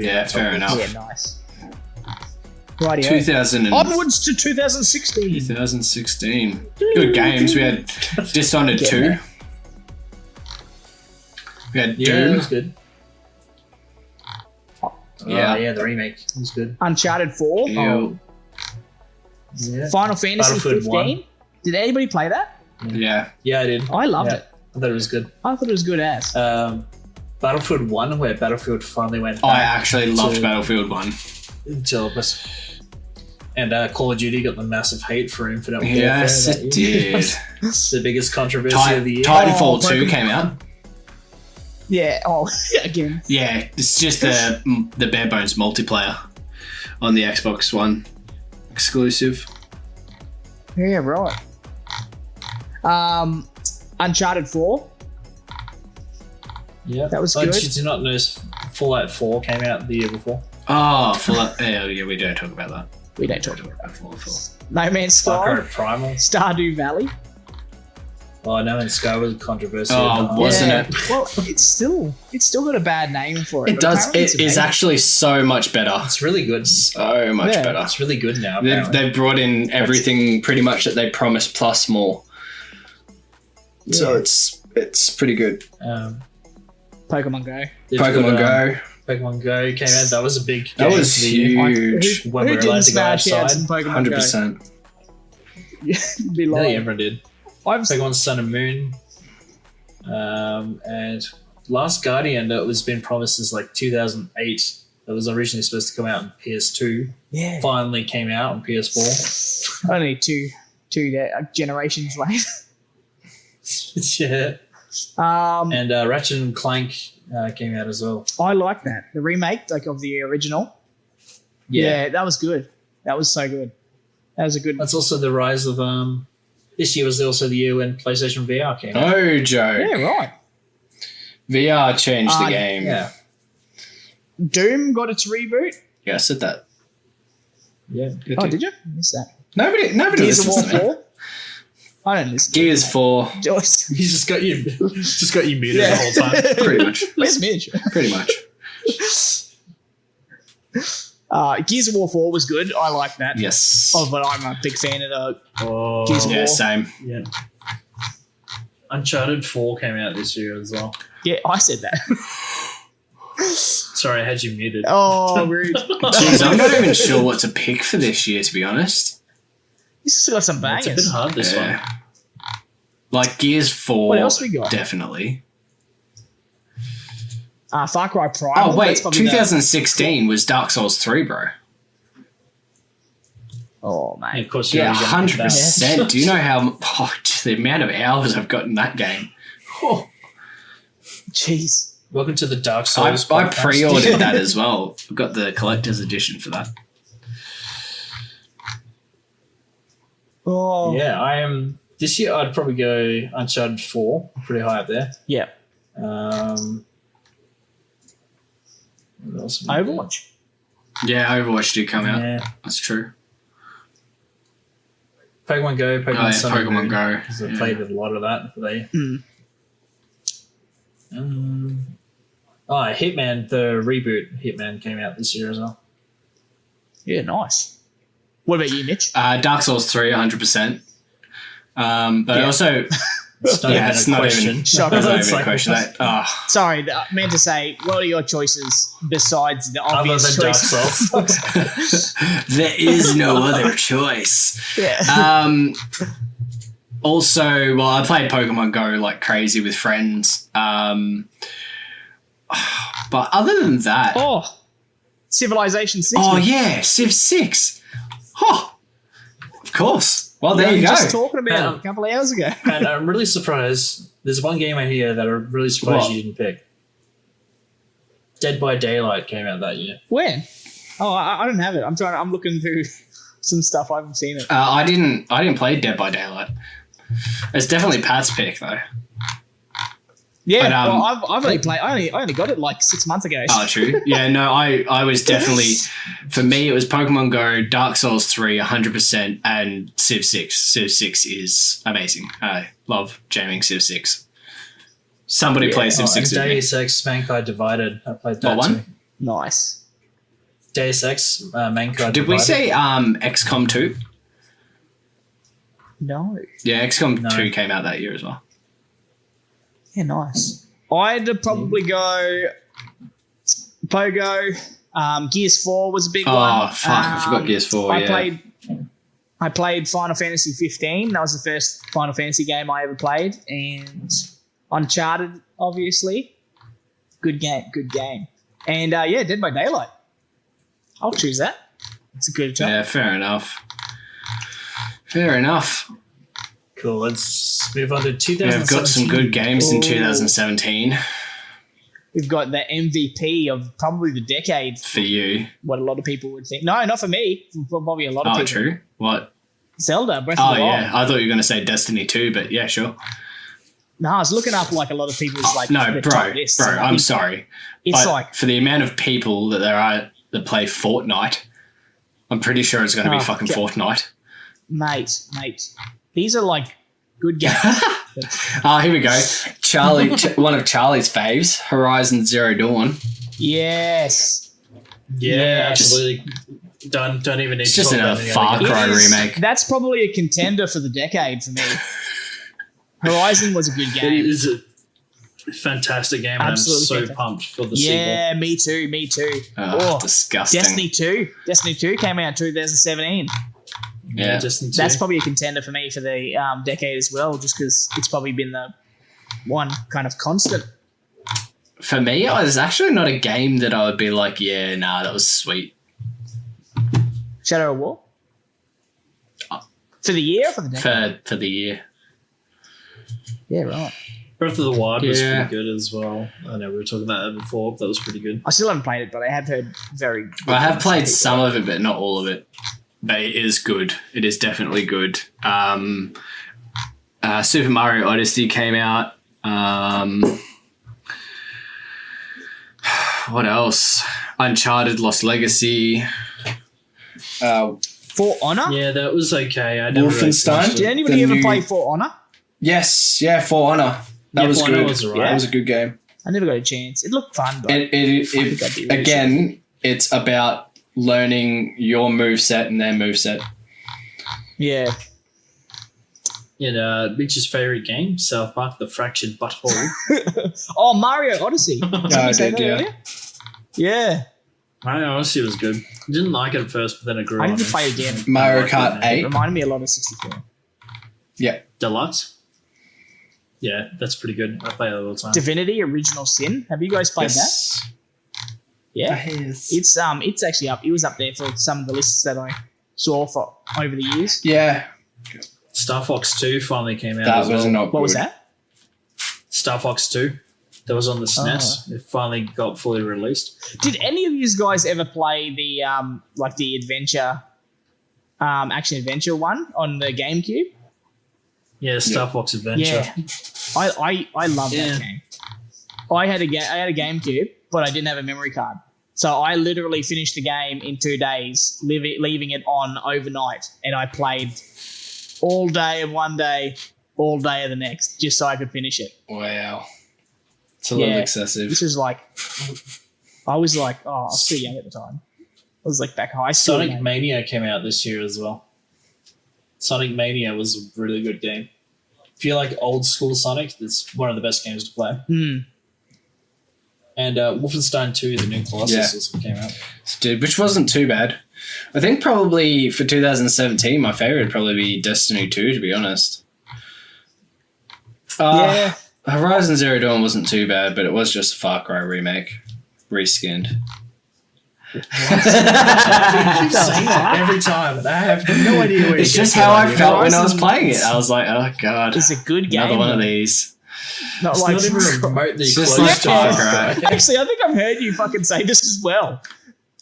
Yeah, fair enough. Yeah, nice. Rightio. 2000 and Onwards to 2016. 2016. Good games. We had Dishonored 2. We had Yeah, it Doom. was good. Yeah. Yeah, the remake was good. Uncharted 4. Ew. Yeah, Final Fantasy Battlefield 15. 1. Did anybody play that? Yeah. yeah, I did. I loved Yeah. it. I thought it was good. I thought it was good ass. Battlefield 1, where Battlefield finally went I back actually loved to- Battlefield 1. to and Call of Duty got the massive hate for Infinite Warfare. Yes, that it year. did. The biggest controversy of the year. Titanfall 2 Pokemon. came out. Yeah. Oh, again. Yeah, it's just the bare bones multiplayer on the Xbox One exclusive. Yeah, right. Uncharted 4. Yeah, That was But good. Did you not notice Fallout 4 came out the year before? Oh, Fallout. Yeah, we don't talk about that. We don't talk about about Fallout. No Man's Far Sky. Cry Primal. Stardew Valley. Oh, No Man's Sky was controversial. Oh, wasn't Yeah. it? Well, it's still got a bad name for it. It but does. apparently It it's is amazing. actually so much better. It's really good. So much Yeah. better. It's really good now. They've, apparently. they've brought in everything pretty much that they promised plus more. So Yeah. it's pretty good. Pokemon Go. They've Pokemon got, Go. Pokemon Go came out. That was a big That game was of the year. huge. Who, When who we're didn't allowed to go smash out outside. some Pokemon 100%. Go? Be Nearly lying. everyone did. I've Pokemon Sun and Moon. And Last Guardian that was been promised since like 2008. That was originally supposed to come out on PS2. yeah. Finally came out on PS4. Only two generations later. Yeah. Um, And Ratchet and Clank came out as well. I like that the remake, like of the original. Yeah, that was good. That was so good. That was a good. That's also the rise of this year was also the year when PlayStation VR came out. Oh, Joe. Yeah, right. VR changed the game. Yeah. Doom got its reboot. Yeah, I said that. Yeah. Oh, did you? I missed that. Nobody Gears of War listens to me. 4. I don't listen. Gears 4, Joyce. He just got you muted Yeah. the whole time. pretty much. Where's Midge? Pretty much. Gears of War 4 was good. I like that. Yes. Oh, but I'm a big fan of the Oh, Gears of Yeah, War. same. yeah. Uncharted 4 came out this year as well. Yeah, I said that. Sorry, I had you muted. Oh, rude. Jeez, I'm not even sure what to pick for this year, to be honest. You still got some It's a bit bangers. hard this one. Yeah. Like Gears 4, What else we got? definitely. Far Cry Primal. Oh, wait, that's probably the- 2016 was Dark Souls 3, bro. Oh, Yeah, mate. of course, you Yeah, were gonna pick that. 100%. Do you know how the amount of hours I've got in that game? Oh, Jeez. Welcome to the Dark I, Souls. I podcast. pre-ordered that as well. I've got the collector's edition for that. Oh. Yeah, I am. This year, I'd probably go Uncharted 4, pretty high up there. Yeah. What else have we got? Overwatch. Yeah, Overwatch did come out. Yeah. That's true. Pokemon Go, Pokemon Oh, yeah, Sun and Pokemon Moon, Go. 'cause I Yeah. played a lot of that today. Mm. Hitman, the reboot Hitman came out this year as well. Yeah, nice. What about you, Mitch? Dark Souls 3, 100%. But Yeah. also, It's not yeah, even it's a not question. even, Shocker. that's not It's even a like- question. Sorry, I meant to say, what are your choices besides the Other obvious than Dark choices? Souls. There is no other choice. Yeah. Also, well, I played Pokemon Go like crazy with friends. But other than that, Oh, Civilization 6. oh yeah, Civ 6. Oh, of course. Well, there We you were go. just talking about Yeah. it a couple of hours ago. And I'm really surprised. There's one game out here that I'm really surprised What? you didn't pick. Dead by Daylight came out that year. When? Oh, I don't have it. I'm looking through some stuff. I haven't seen it. I didn't play Dead by Daylight. It's definitely Pat's pick though. Yeah, But, well, I've only played. I only got it like 6 months ago. Oh, true. Yeah, no, I was definitely, for me, it was Pokemon Go, Dark Souls 3, 100%, and Civ 6. Civ 6 is amazing. I love jamming Civ 6. Somebody play Civ 6 and with me. Deus Ex Mankind Divided. I played that What one? too. Nice. Deus Ex Mankind Did we Divided. say XCOM 2? No. Yeah, XCOM No. 2 came out that year as well. Yeah, nice. I'd probably go Pogo. Gears 4 was a big one. Oh, fuck. I forgot Gears 4, I played Final Fantasy 15. That was the first Final Fantasy game I ever played. And Uncharted, obviously. Good game. And, Dead by Daylight. I'll choose that. It's a good job. Yeah, fair enough. Cool. Let's move on to 2017. Yeah, we've got some good games in Ooh. 2017 We've got the MVP of probably the decade, for you. what a lot of people would think. No, not for me. For probably a lot of Oh, people. true. What? Zelda, Breath Oh, of the Wild. yeah. I thought you were going to say Destiny 2, but yeah, sure. No, I was looking up like a lot of people's like No, the bro, top lists. and I'm sorry. It's But like for the amount of people that there are that play Fortnite, I'm pretty sure it's going to be Oh, fucking okay. Fortnite. mate. These are like good games. Here we go. One of Charlie's faves, Horizon Zero Dawn. Yes. Yeah, Yes. absolutely. Don't even need It's to just talk in about a any Far other games. Cry It is- remake. That's probably a contender for the decade for me. Horizon was a good It game. is a fantastic game, and I'm Absolutely so fantastic. pumped for the sequel. Yeah, me too. Oh, disgusting. Destiny 2 came out in 2017. Yeah. Destiny 2. That's probably a contender for me for the decade as well, just because it's probably been the one kind of constant. For me, it was actually not a game that I would be like, yeah, nah, that was sweet. Shadow of War? For the year or for the decade? For the year. Yeah, right. Breath of the Wild was Yeah. pretty good as well. I know we were talking about that before. That was pretty good. I still haven't played it, but I have heard very good Well, I have things. played some of it, but not all of it. But it is good. It is definitely good. Super Mario Odyssey came out. What else? Uncharted Lost Legacy. For Honor? Yeah, that was okay. I never Wolfenstein? finished Did it. anybody The ever new- play For Honor? Yes, yeah, For Honor. That Yeah, was For Honor good. was alright. That was a good game. I never got a chance. It looked fun, but It think I'd be really again, it's about learning your moveset and their moveset. yeah. And Mitch's favorite game, South Park: The Fractured Butthole. Oh, Mario Odyssey. Did I you say did, that yeah. earlier? Yeah. Mario Odyssey was good. Didn't like it at first, but then it grew I on need to me. play again. Mario Like Kart it, man. It 8. reminded me a lot of 64. Yeah. Deluxe. Yeah, that's pretty good. I play it all the time. Divinity Original Sin. Have you guys played that? Yes. Yeah. Yes. It's actually up. It was up there for some of the lists that I saw for over the years. Yeah. Star Fox 2 finally came out. That as was well. not What was good. that? Star Fox 2. That was on the SNES. It finally got fully released. Did any of you guys ever play the like the adventure, action adventure one on the GameCube? Yeah, Star Fox Adventure. Yeah, I love Yeah. that game. I had a GameCube, but I didn't have a memory card, so I literally finished the game in 2 days, leaving it on overnight, and I played all day of one day, all day of the next, just so I could finish it. Wow. It's a little Yeah. excessive. This was like, I was like, I was too young at the time. I was like back high school. Sonic maybe. Mania came out this year as well. Sonic Mania was a really good game. If you like old school Sonic, it's one of the best games to play. Hmm. And Wolfenstein 2, the new Colossus, also came out. Dude, which wasn't too bad. I think probably for 2017, my favorite would probably be Destiny 2, to be honest. Yeah. Horizon Zero Dawn wasn't too bad, but it was just a Far Cry remake. Reskinned. I keep saying that every time, and I have no idea where It's you just get how that I idea. felt when I was Horizon- playing it. I was like, oh, God. It's a good game. Another one of though. these. Not It's like not even remotely It's just close like to Far Far Cry. Actually, I think I've heard you fucking say this as well.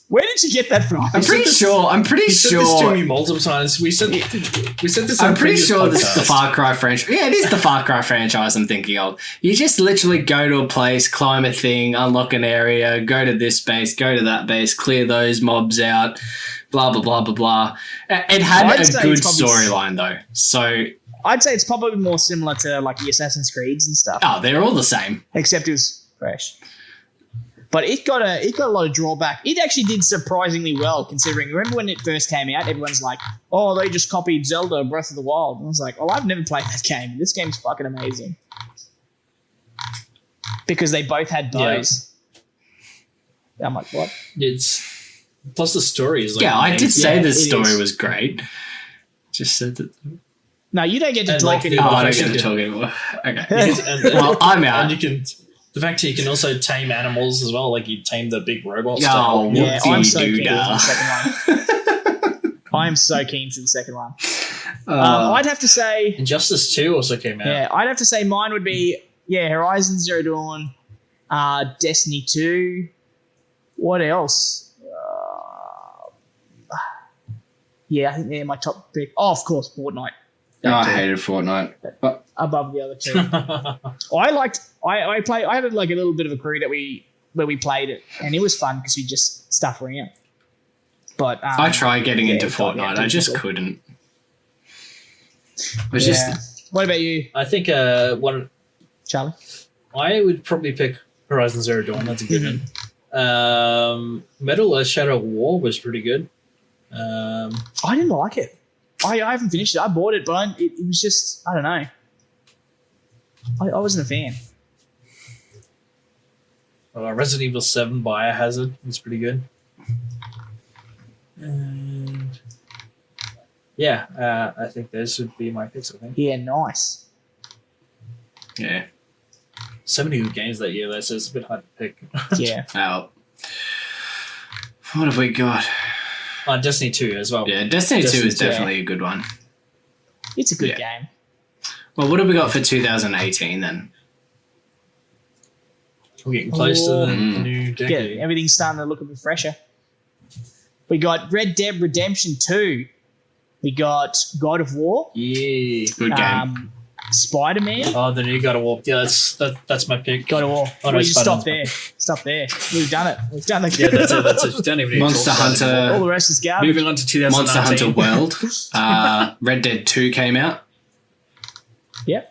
Where did you get that from? I'm pretty sure. You said this to me multiple times. We said this. I'm on pretty previous sure this is the podcasts. Far Cry franchise. Yeah, it is the Far Cry franchise I'm thinking of. You just literally go to a place, climb a thing, unlock an area, go to this base, go to that base, clear those mobs out, blah, blah, blah, blah, blah. It had I'd a say good it's probably- storyline, though. So, I'd say it's probably more similar to like the Assassin's Creeds and stuff, they're all the same. except it was fresh. But it got a lot of drawback. It actually did surprisingly well, considering. Remember when it first came out, everyone's like, "Oh, they just copied Zelda Breath of the Wild." And I was like, "Oh, I've never played that game. This game's fucking amazing." Because they both had bows. Yeah. I'm like, what? It's plus the story is like Yeah, I did say the it story is. was great. Just said that. No, you don't get to And, talk like, the- anymore. Oh, I don't fact get to you talk anymore. Okay. and, Well, I'm and out. you can the fact that you can also tame animals as well, like you tame the big robots. Oh, Yeah, I'm so keen for the whoopsie-doo-dah. second one. I'm so keen for the second one. Uh, I'd have to say, Injustice 2 also came out. yeah, I'd have to say mine would be, Horizon Zero Dawn, Destiny 2. What else? I think they're my top pick. Oh, of course, Fortnite. I hated Fortnite. But Above the other two. I had like a little bit of a crew where we played it, and it was fun because we just stuff around. But I tried getting into it got me Fortnite. out I just difficult. couldn't. It was just What about you, I think one Charlie? I would probably pick Horizon Zero Dawn. That's a good one. Metal Shadow War was pretty good. I didn't like it. I haven't finished it. I bought it, but it was just, I don't know. I wasn't a fan. Resident Evil 7 Biohazard was pretty good. And I think those would be my picks, I think. Yeah, nice. yeah. So many good games that year, though, so it's a bit hard to pick. Yeah. Oh. What have we got? Destiny 2 as well. Yeah, Destiny 2 Destiny is 2. definitely a good one. It's a good Yeah. game. Well, what have we got for 2018 then? We're getting close to the Mm. new Yeah, decade. everything's starting to look a bit fresher. We got Red Dead Redemption 2. We got God of War. Yeah. Good game. Spider-Man. Oh, the new God of War. Yeah, that's my pick. God of War. Oh, no, We just stop Spider-Man's there. Stop there. We've done it. We've done the Yeah, that's it. Don't even need to Monster talk about it anymore. All Hunter, the rest is garbage. Moving on to 2019. Monster Hunter World. Red Dead 2 came out. Yep.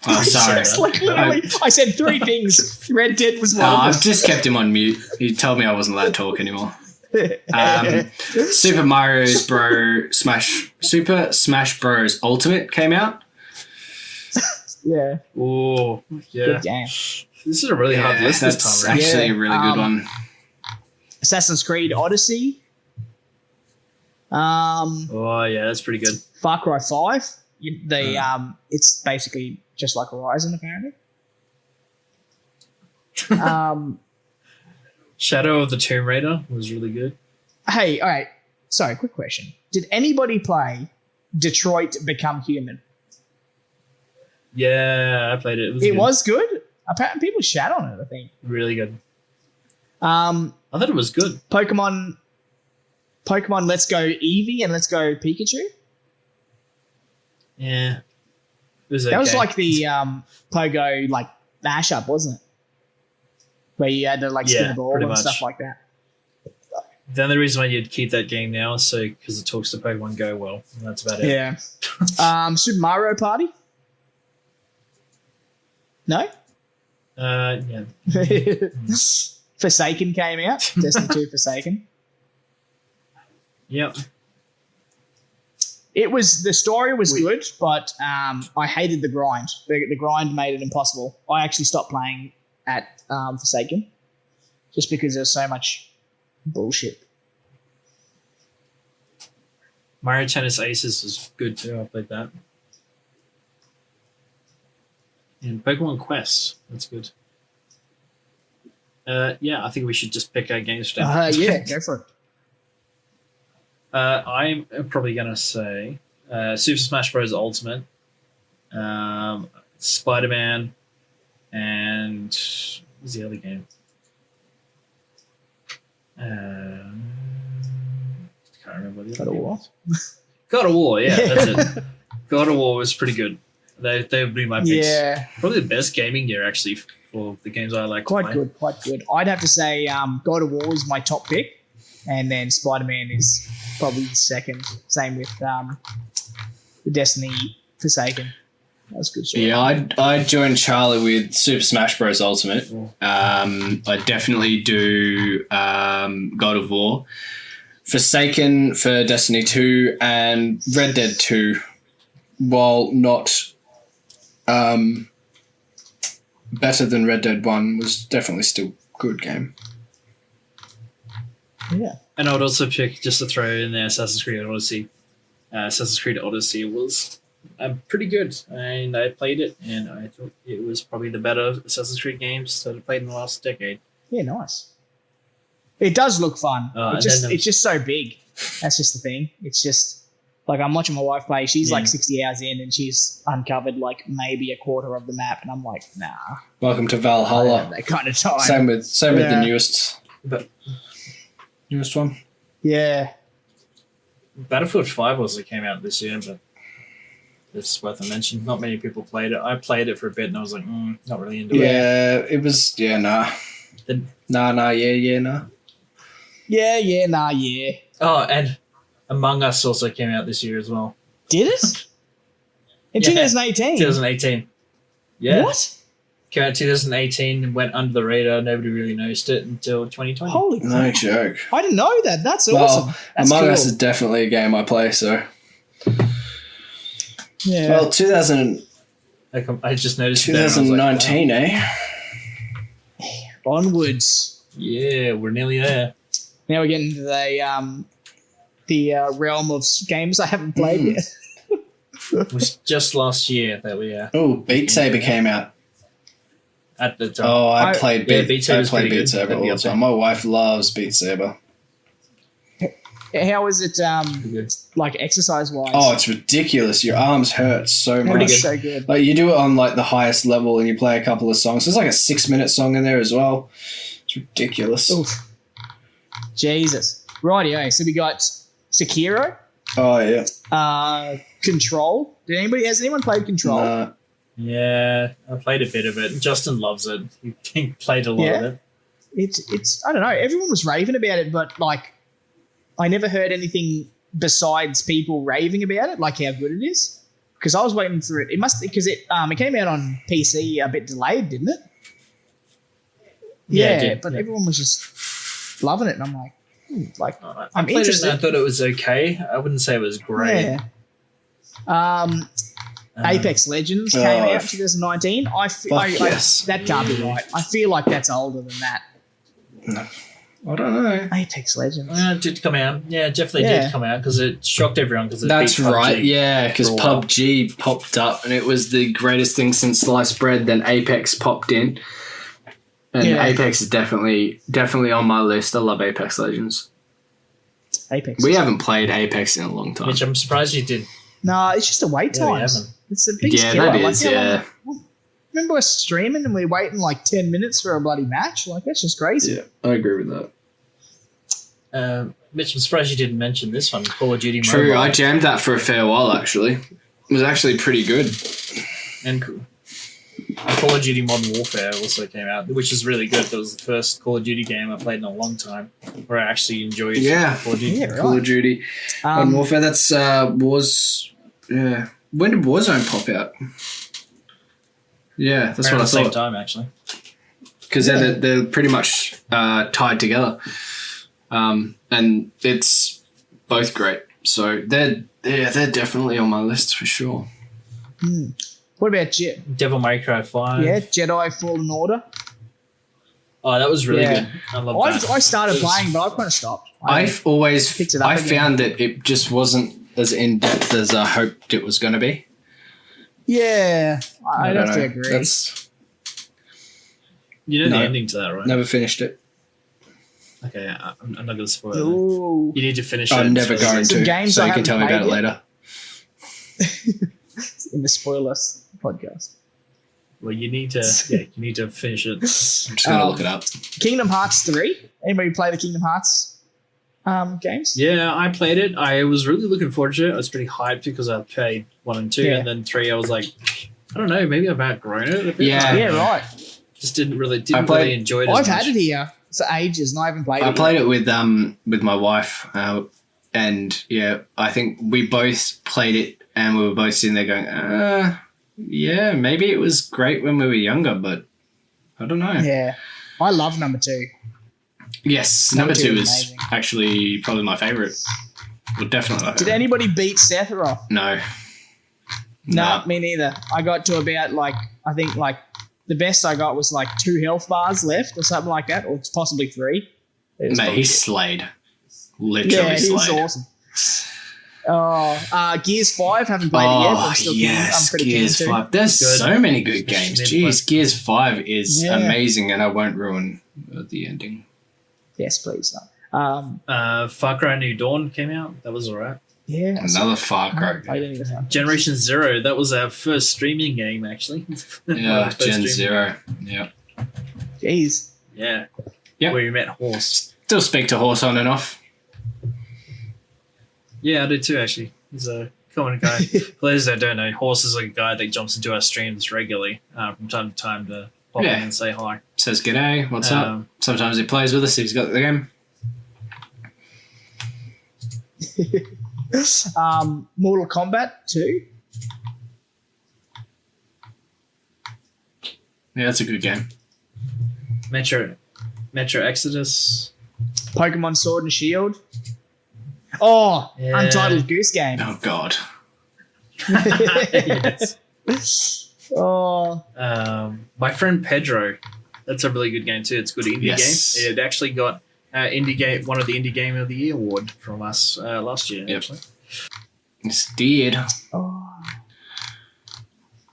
Oh, sorry. It's like literally, I said three things. Red Dead was one Oh, of I've just kept him on mute. He told me I wasn't allowed to talk anymore. them. Super Smash Bros. Ultimate came out. Yeah, Oh, yeah. good game. This is a really hard list this that's time, right? actually Yeah, a really good one. Assassin's Creed Odyssey. Oh, yeah, that's pretty good. Far Cry 5. It's basically just like Horizon, apparently. Shadow of the Tomb Raider was really good. Hey, all right. Sorry, quick question. Did anybody play Detroit Become Human? Yeah, I played it. It was good. Apparently, people shat on it, I think. really good. I I thought it was good. Pokemon Let's Go Eevee and Let's Go Pikachu. Yeah. It was okay. That was like the Pogo like mashup, wasn't it? Where you had to like spin Yeah, the ball pretty and much. stuff like that. The only reason why you'd keep that game now is so because it talks to Pokemon Go well. And that's about it. Yeah. Super Mario Party? No? Yeah. Forsaken came out. Destiny 2 Forsaken. Yep. The story was good, but I hated the grind. The grind made it impossible. I actually stopped playing at Forsaken just because there's so much bullshit. Mario Tennis Aces was good too. I played that. And Pokemon Quest. That's good. Yeah, I think we should just pick our games for now. Yeah, go for it. I'm probably going to say Super Smash Bros. Ultimate, Spider-Man, and what was the other game? Can't remember what the God other of game War. was. God of War, yeah, that's it. God of War was pretty good. They would be my picks. Yeah, Probably the best gaming year, actually, for the games I like to quite play. good, quite good. I'd have to say God of War is my top pick, and then Spider-Man is probably second. Same with the Destiny Forsaken. That was a good story. Yeah, I joined Charlie with Super Smash Bros. Ultimate. I definitely do God of War, Forsaken for Destiny 2, and Red Dead 2. While not better than Red Dead 1, was definitely still a good game. Yeah. And I would also pick, just to throw in there, Assassin's Creed Odyssey. Assassin's Creed Odyssey was pretty good, and I played it, and I thought it was probably the better Assassin's Creed games that I played in the last decade. Yeah, nice. It does look fun. And It's just so big. That's just the thing. It's just like I'm watching my wife play. She's like 60 hours in, and she's uncovered like maybe a quarter of the map, and I'm like, nah. Welcome to I don't Valhalla. have that kind of time. Same with the Yeah. newest one. Yeah. Battlefield 5 also came out this year, but it's worth a mention. Not many people played it. I played it for a bit, and I was like, not really into it. Yeah, it was. Yeah, nah. Then- Nah. Nah. Yeah. Oh, and Among Us also came out this year as well. Did it? In Yeah. 2018? 2018. Yeah. What? Came out 2018 and went under the radar. Nobody really noticed it until 2020. Holy No crap. joke. I didn't know that. That's Well, awesome. That's Among cool. Us is definitely a game I play. So, Yeah. well, 2000, I just noticed it there and I was like, 2019, eh? Onwards. yeah, we're nearly there. Now we're getting into the realm of games I haven't played yet. It was just last year that we Oh, Beat Saber came out. at the time. Oh, I I- played yeah, Beat, Beat Saber's I played pretty Beat good. Saber That'd be all up the there. time. My wife loves Beat Saber. How is it Pretty good. like exercise wise? Oh, it's ridiculous. Your arms hurt so much. It's so good. Like you do it on like the highest level and you play a couple of songs. There's like a 6-minute song in there as well. It's ridiculous. Oof. Jesus. Rightio. So we got Sekiro, Oh yeah. Control. Has anyone played Control? Nah. Yeah, I played a bit of it. Justin loves it. He played a lot Yeah. of it. It's I don't know. Everyone was raving about it, but like I never heard anything besides people raving about it, like how good it is. Because I was waiting for it. It must because it came out on PC a bit delayed, didn't it? Yeah, Yeah, it did, but yeah. everyone was just loving it, and I'm like, I I'm played interested. it and I thought it was okay. I wouldn't say it was great. yeah. Apex Legends came Oh, out in 2019. yes. That can't be right. I feel like that's older than that. I don't know. Apex Legends. It did come out. Yeah, it definitely Yeah. did come out because it shocked everyone. Because That's right. Yeah, because for a while. PUBG popped up and it was the greatest thing since sliced bread. Then Apex popped in, and Yeah. Apex is definitely on my list. I love Apex Legends. Apex. We haven't played Apex in a long time. Which I'm surprised you did. No, it's just a wait Yeah, we times. haven't. It's the biggest Yeah, killer. that Like, is. how long- Yeah, Remember us streaming and we're waiting like 10 minutes for a bloody match? Like, that's just crazy. yeah, I agree with that. Mitch, I'm surprised you didn't mention this one, Call of Duty True, Mobile. I jammed that for a fair while. Actually, it was actually pretty good. And Call of Duty Modern Warfare also came out, which is really good. That was the first Call of Duty game I played in a long time where I actually enjoyed Yeah. Call of Duty. Yeah, Call right. of Duty, Modern Um, Warfare. That's was yeah. When did Warzone pop out? Yeah, that's Around what I the same thought. time, actually. Because they're pretty much tied together, and it's both great. So they're definitely on my list for sure. what about Devil May Cry 5. Jedi Fallen Order? Oh, that was really Yeah. good. I love that. I started It was- playing, but I've kind of stopped. I've always Picked it up again. found that it just wasn't as in depth as I hoped it was going to be. Yeah, I'd don't have to know. agree. That's You know No. the ending to that, right? never finished it. Okay, I'm not going to spoil it. Ooh. You need to finish it. I'm never So- going Some to. games So I you can haven't tell me about it played later. In the spoilers podcast. Well, you need to finish it. I'm just going to look it up. Kingdom Hearts 3. Anybody play the Kingdom Hearts games? Yeah, I played it. I was really looking forward to it. I was pretty hyped because I played 1 and 2, Yeah. and then 3 I was like, I don't know, maybe I've outgrown it a bit. Yeah. Yeah, right. Just didn't really enjoy it as I've much. had it here for ages and I haven't played it. I yet. played it with my wife, and yeah, I think we both played it, and we were both sitting there going, Yeah, maybe it was great when we were younger, but I don't know. Yeah. I love number 2. Yes, number two was is amazing. actually probably my favourite. Well, definitely my Did favourite. anybody beat Sephiroth? No. No, Nah. me neither. I got to about I think the best I got was 2 health bars left or something like that, or possibly 3. It was Mate, probably he good. slayed. Literally Yeah, he was slayed. awesome. Oh, Gears 5, haven't played it yet. But I'm still keen. I'm yes, pretty Gears keen to. 5. There's Good. so many good games. Mid-play. Jeez, Gears 5 is Yeah. amazing, and I won't ruin the ending. Yes, please. Far Cry New Dawn came out. That was alright. Yeah. Another Far I Cry haven't played game. any of them. Generation Zero. That was our first streaming game, actually. Yeah, First Gen streaming Zero. Yeah. Jeez. Yeah. Yep. Where you met Horse. Still speak to Horse on and off. Yeah, I do too, actually. He's a common guy. For those that don't know, Horse is a guy that jumps into our streams regularly from time to time to pop Yeah. in and say hi. Says g'day, what's up? Um, Sometimes he plays with us if he's got the game. Mortal Kombat 2. Yeah, that's a good game. Metro Exodus. Pokemon Sword and Shield. Oh, Yeah. Untitled Goose Game. Oh, God. Yes. Oh, My Friend Pedro. That's a really good game too. It's a good indie Yes. game. It actually got one of the Indie Game of the Year award from us last year. Yep. Actually. It's did. oh.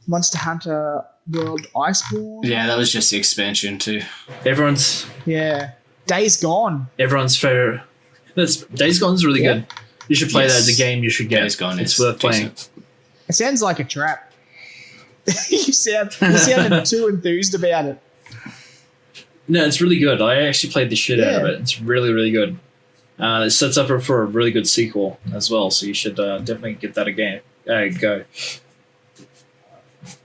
Monster Hunter World Iceborne. Yeah, that was just the expansion too. Everyone's Days Gone. favorite. Days Gone's really Yeah. good. You should play that as a Yes. game. You should get. Days Gone It's is worth playing. decent. It sounds like a trap. you sounded too enthused about it. No, it's really good. I actually played the shit out of Yeah. it. It's really, really good. It sets up for a really good sequel as well, so you should definitely get that again. Go.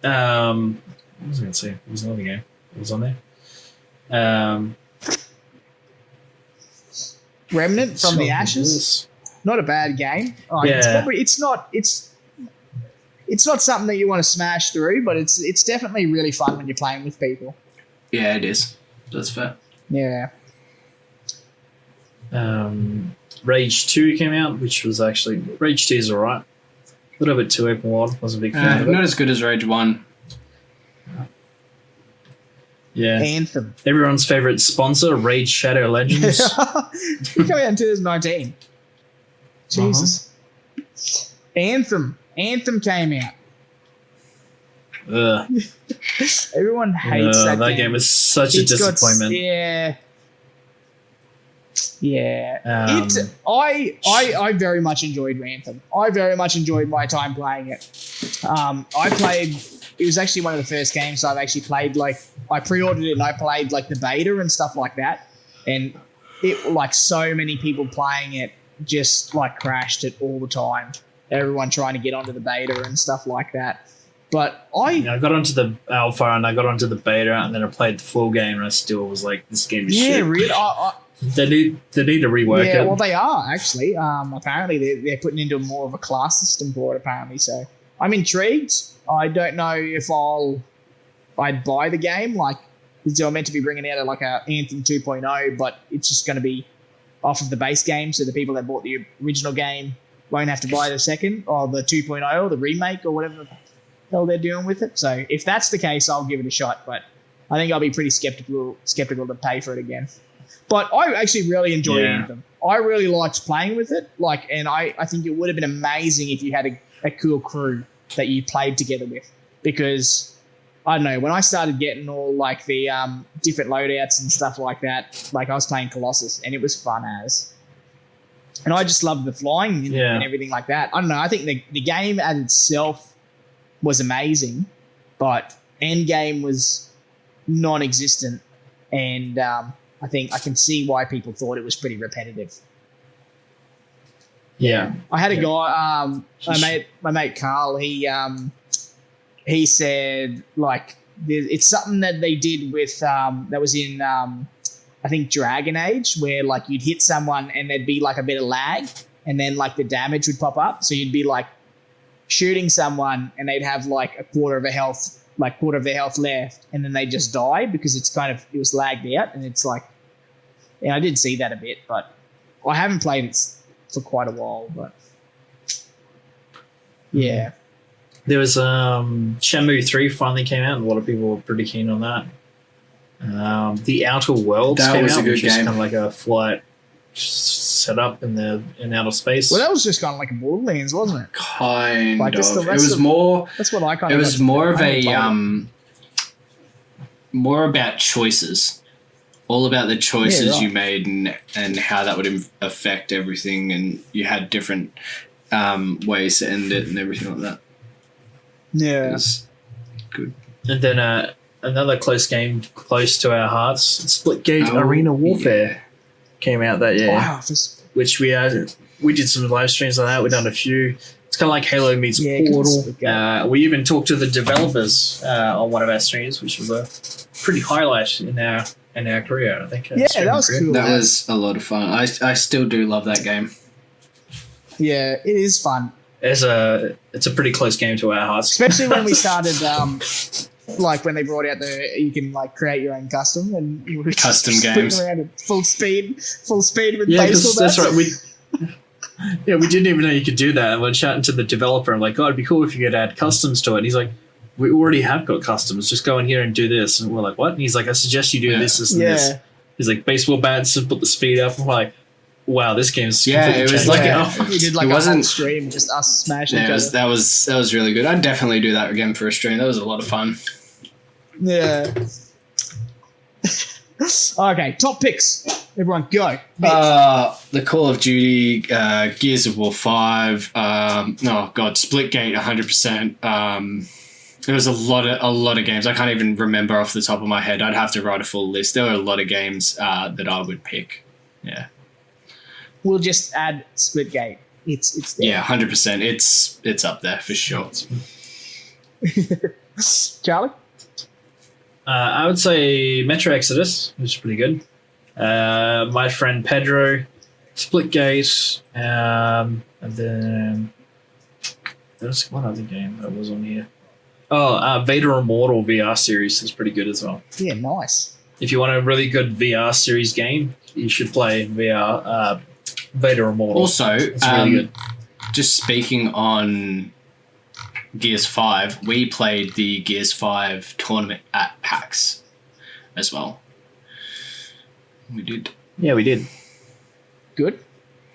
What was I going to say? There was another game. It was on there. Remnant from the Something Ashes. else. Not a bad game. Yeah. It's not something that you want to smash through, but it's definitely really fun when you're playing with people. Yeah, it is. That's fair. Yeah. Rage 2 came out, which was actually... Rage 2 is alright. A little bit too open world. Wasn't a big fan of it. Not as good as Rage 1. Yeah. Anthem. Everyone's favourite sponsor, Raid Shadow Legends. It came out in 2019. Jesus. Anthem. Anthem came out. Ugh. Everyone hates that game. game is such a It's got- disappointment. Yeah. Yeah. Um, I very much enjoyed Anthem. I very much enjoyed my time playing it. I played. It was actually one of the first games I've actually played. I pre-ordered it and I played the beta and stuff like that. And it so many people playing it just crashed it all the time. Everyone trying to get onto the beta and stuff like that. But I got onto the alpha and I got onto the beta and then I played the full game and I still was like, this game is shit. really. They need to rework Yeah, it. well, they are actually. Apparently, they're putting into more of a class system for it. Apparently, so I'm intrigued. I don't know if I'd buy the game. They're meant to be bringing out a Anthem 2.0, but it's just going to be off of the base game, so the people that bought the original game won't have to buy the second or the 2.0 or the remake or whatever the hell they're doing with it. So if that's the case, I'll give it a shot. But I think I'll be pretty skeptical to pay for it again. But I actually really enjoyed Anthem. I really liked playing with it. And I think it would have been amazing if you had a cool crew that you played together with. Because, I don't know, when I started getting all the different loadouts and stuff like that, I was playing Colossus and it was fun as. And I just loved the flying and everything like that. I don't know, I think the game as itself was amazing, but Endgame was non-existent. And I think I can see why people thought it was pretty repetitive. Yeah. I had a guy, my mate Carl. He said it's something that they did with that was in I think Dragon Age, where you'd hit someone and there'd be a bit of lag, and then the damage would pop up, so you'd be shooting someone and they'd have like quarter of their health left, and then they just die because it was lagged out, and it's like, yeah, I did see that a bit, but I haven't played it for quite a while, but yeah. There was Shenmue 3 finally came out, and a lot of people were pretty keen on that. The Outer Worlds That came was a out, good which is game. kind of like a flight set up in outer space. Well, that was just kind of like a Borderlands, wasn't it? Kind Like, of. just the It rest was of- more. That's what I kind It of. was more of a more about choices. All about the choices Yeah, right. you made and how that would affect everything, and you had different ways to end it and everything like that. It Yeah. was good. And then another close game close to our hearts, Splitgate Oh, Arena Warfare came out that year, Wow. which we did some live streams on that. We've done a few. It's kind of like Halo meets Yeah, 'cause Portal. Splitgate. We even talked to the developers on one of our streams, which was a pretty highlight in our career, I think. Yeah, streaming that was career. cool. That was a lot of fun. I still do love that game. Yeah, it is fun. It's a pretty close game to our hearts. Especially when we started, like when they brought out you can like create your own custom and you would Custom just games. around at full speed with Yeah, baseball because that's bats. right. We didn't even know you could do that. And we're chatting to the developer. I'm like, oh, it'd be cool if you could add customs to it. And he's like, we already have got customs. Just go in here and do this. And we're like, what? And he's like, I suggest you do Yeah. this, and this. Yeah, He's like, baseball bats and put the speed up. I'm like, wow, this game's Yeah, completely it was changed. like yeah. We did like It a whole wasn't- stream just us smashing Yeah, each other. that was really good. I'd definitely do that again for a stream. That was a lot of fun. Yeah. Okay, top picks. Everyone go. Mitch. The Call of Duty, Gears of War 5, Splitgate 100%. There was a lot of games. I can't even remember off the top of my head. I'd have to write a full list. There were a lot of games that I would pick. Yeah. We'll just add Splitgate. It's there. Yeah, 100%. It's up there for sure. Charlie? I would say Metro Exodus, which is pretty good. My friend Pedro, Splitgate, and then there's one other game that was on here. Oh, Vader Immortal VR series is pretty good as well. Yeah, nice. If you want a really good VR series game, you should play VR Vader Immortal. Also, it's really good. just speaking on Gears 5, we played the Gears 5 tournament at PAX as well. We did. Yeah, we did. Good.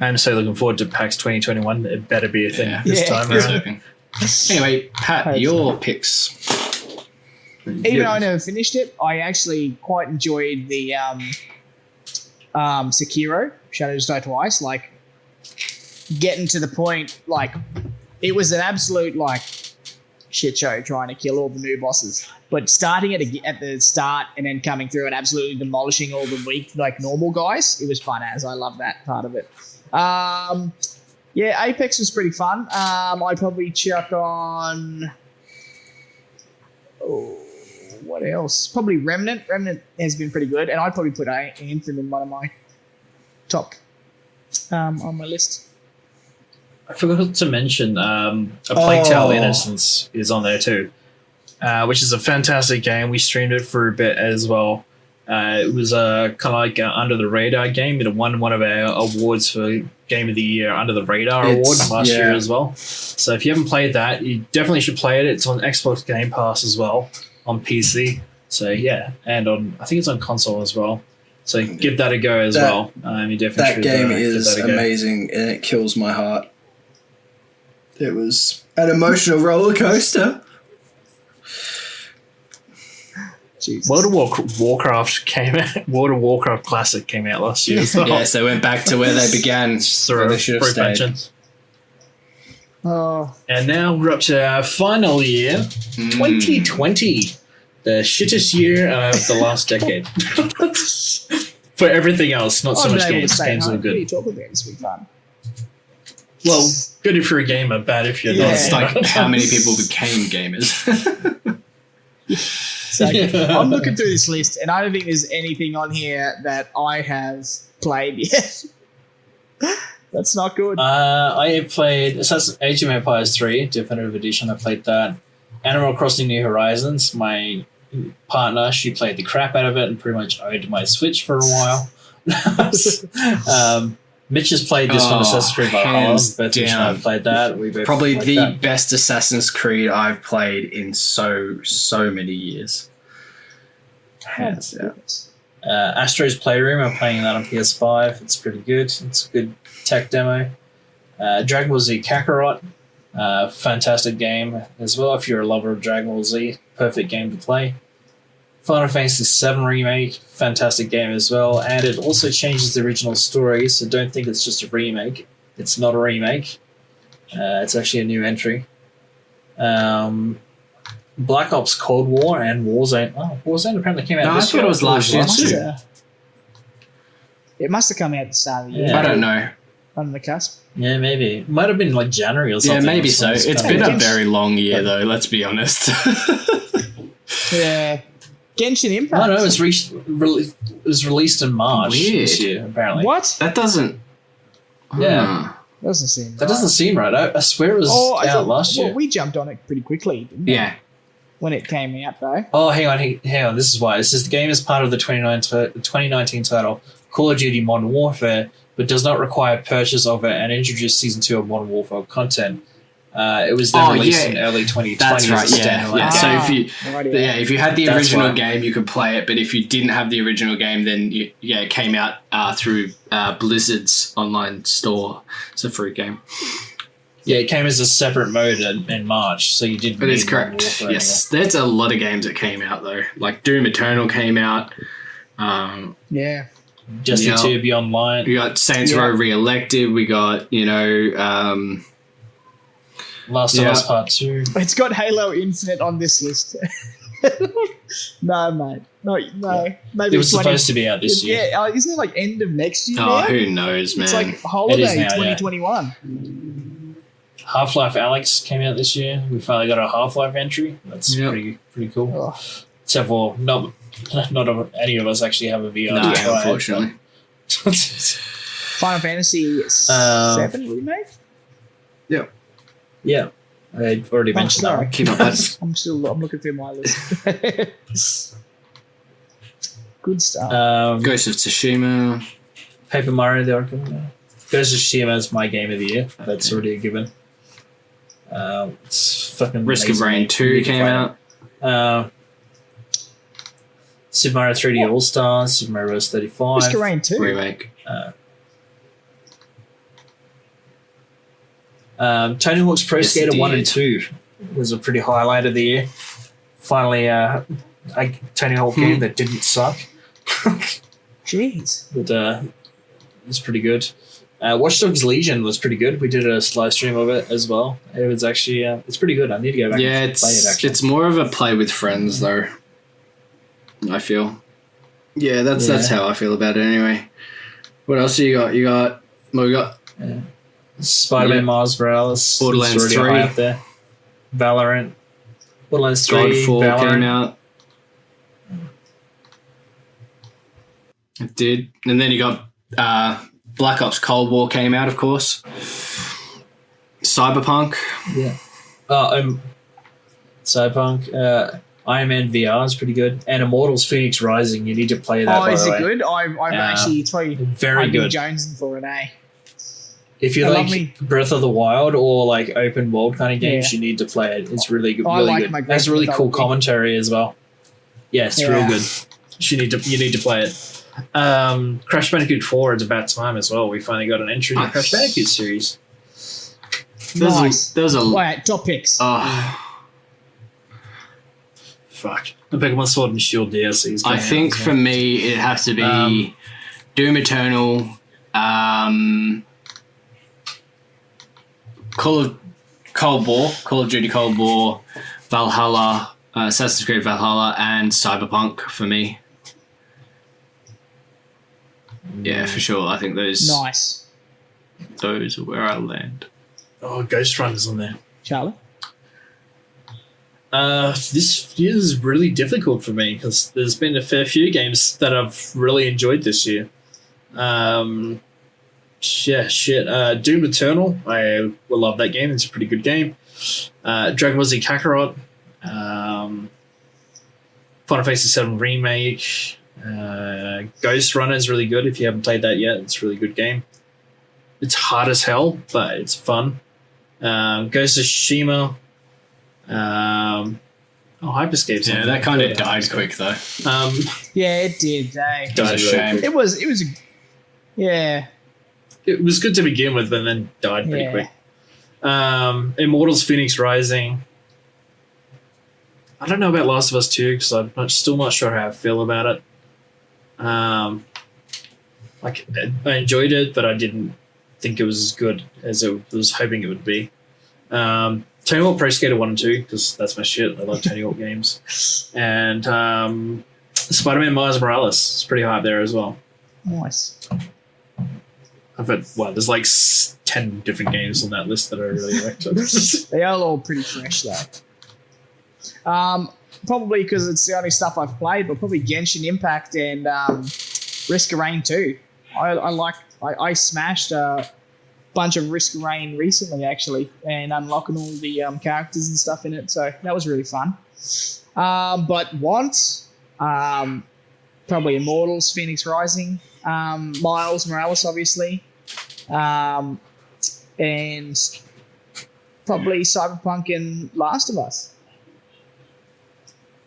I'm so looking forward to PAX 2021. It better be a thing Yeah. this Yeah. time It's around. hoping. Anyway, Pat, Hope your picks. Even though I never finished it, I actually quite enjoyed the Sekiro, Shadows Die Twice. Like, getting to the point, like, it was an absolute, like, shit show trying to kill all the new bosses. But starting at the start and then coming through and absolutely demolishing all the weak, like, normal guys, it was fun as. I love that part of it. Yeah, Apex was pretty fun. I'd probably chuck on... Oh, what else? Probably Remnant. Remnant has been pretty good. And I'd probably put Anthem in one of my top on my list. I forgot to mention A Plague Tale Oh. Innocence is on there too, which is a fantastic game. We streamed it for a bit as well. It was kind of like an under the radar game. It won one of our awards for Game of the Year Under the Radar award last year as well. So if you haven't played that, you definitely should play it. It's on Xbox Game Pass as well on PC. So yeah, and I think it's on console as well. So give that a go as well. You definitely That should, game give is that a go. amazing and it kills my heart. It was an emotional roller coaster. Jesus. World of Warcraft came out. World of Warcraft Classic came out last year as well. Yes, they went back to where they began. So Where they should have Rope stayed. Mansion. Oh, And now we're up to our final year, 2020, the shittest year of the last decade. For everything else, not so I've much been able to games. stay Games home. are What are you good. talking about this week, fun? Well, good if you're a gamer, bad if you're Yeah. not. It's like how many people became gamers. So Yeah. I'm looking through this list, and I don't think there's anything on here that I have played yet. That's not good. I played Age of Empires 3 Definitive Edition. I played that. Animal Crossing New Horizons. My partner, she played the crap out of it and pretty much owned my Switch for a while. Mitch has played this one, Assassin's Creed Valhalla. hands Both Mitch and I down. played that. We both Probably played the that. best Assassin's Creed I've played in so many years. Hands down. Astro's Playroom. I'm playing that on PS5. It's pretty good. It's a good tech demo. Dragon Ball Z Kakarot. Fantastic game as well. If you're a lover of Dragon Ball Z, perfect game to play. Final Fantasy VII Remake, fantastic game as well, and it also changes the original story, so don't think it's just a remake. It's not a remake. It's actually a new entry. Black Ops Cold War and Warzone. Oh, Warzone apparently came out No, I this thought year. it was last year too. It must have come out at the start of the year. Yeah. I don't know. On the cusp. Yeah, maybe. It might have been like January or Yeah, something. maybe so. It's been a very long year, though. Let's be honest. Yeah. Genshin Impact. No, it was released in March this Weird. year, apparently. What? That doesn't. Yeah. Doesn't seem That doesn't seem right. I swear it was I out thought- last year. Well, we jumped on it pretty quickly, didn't we? Yeah. When it came out, though. Oh, hang on. This is why. It says the game is part of the 2019 title Call of Duty Modern Warfare, but does not require purchase of it and introduced Season 2 of Modern Warfare content. It was then released in early 2020. That's right. as a Yeah. standalone Yeah. game. So if you, Rightio. if you had the That's original why. game, you could play it. But if you didn't have the original game, then it came out through Blizzard's online store. It's a free game. Yeah, it came as a separate mode in March, so you didn't But it's need Modern correct. Warfare Yes, there's a lot of games that came out though. Like Doom Eternal came out. Yeah. anymore. Destiny Yeah. 2 Be Online. We got Saints Row re-elected. We got Last of Us Part 2. It's got Halo Infinite on this list. No, mate. No. Maybe It was supposed to be out this year. Yeah, isn't it like end of next year oh, now? who knows, man? It's like It holiday is now, yeah. 2021. Half-Life Alyx came out this year. We finally got a Half-Life entry. That's Yep. pretty cool. Oh, Except for not any of us actually have a VR. no, to try it, unfortunately. but- Final Fantasy 7 remake? yeah, I already mentioned that. sorry. one. Keep up that. I'm looking through my list. Good stuff. Ghost of Tsushima. Paper Mario: The Origami. Ghost of Tsushima is my game of the year. That's already a given. It's fucking Risk of amazing. Rain You 2 need to came play out. it. Super Mario 3D All Stars, Super Mario Bros. 35. Risk of Rain 2. Remake. Tony Hawk's Pro Yes, Skater 1 and indeed. 2 was a pretty highlight of the year. Finally, a Tony Hawk game that didn't suck. Jeez. But it's pretty good. Watch Dogs Legion was pretty good. We did a live stream of it as well. It was actually it's pretty good. I need to go back Yeah, and play it. Actually, it's more of a play with friends though. I feel. Yeah, that's how I feel about it anyway. What else do you got? We got Spider-Man Yeah. Miles Morales. Borderlands is already 3. high up there. Valorant. Borderlands 3. Godfall Valorant. came out. It did, and then you got Black Ops Cold War came out, of course. Cyberpunk. Yeah. Cyberpunk. Iron Man VR is pretty good. And Immortals Phoenix Rising. You need to play that. Oh, by is the it way. good? I'm actually probably Very I'd be good. jonesing for an A. If you I love like me- Breath of the Wild or like open world kind of games, Yeah. you need to play it. It's really good. I Really like good. my It has really Breath of cool the Wild. commentary as well. Yeah, it's real Yeah. good. You need to play it. Crash Bandicoot 4 is about time as well. We finally got an entry in the Crash Bandicoot series. Nice. There's a Wait, top picks. Fuck. The Pokemon Sword and Shield DLC is I coming out think as for well. me it has to be Doom Eternal, Call of Duty Cold War, Valhalla, Assassin's Creed Valhalla, and Cyberpunk for me. Yeah, for sure. I think those Nice. are where I land. Oh, Ghost Runner's on there. Charlie? This year is really difficult for me because there's been a fair few games that I've really enjoyed this year. Yeah, shit. Doom Eternal. I will love that game. It's a pretty good game. Dragon Ball Z Kakarot. Final Fantasy VII Remake. Ghost Runner is really good if you haven't played that yet. It's a really good game. It's hard as hell, but it's fun. Ghost of Tsushima. Hyperscape. Yeah, that kind of died quick though. Yeah, it did. Eh? It was a shame. It was. Yeah. It was good to begin with, but then died pretty Yeah. quick. Immortals Phoenix Rising. I don't know about Last of Us 2 because I'm still not sure how I feel about it. I enjoyed it, but I didn't think it was as good as I was hoping it would be. Tony Hawk Pro Skater 1 and 2 because that's my shit. I love Tony Hawk games. And Spider-Man Miles Morales is pretty high up there as well. Nice. There's like 10 different games on that list that I really liked. They are all pretty fresh though. Probably because it's the only stuff I've played, but probably Genshin Impact and Risk of Rain 2. I smashed a bunch of Risk of Rain recently actually, and unlocking all the characters and stuff in it. So that was really fun. But probably Immortals, Phoenix Rising, Miles Morales, obviously, and probably Cyberpunk and Last of Us.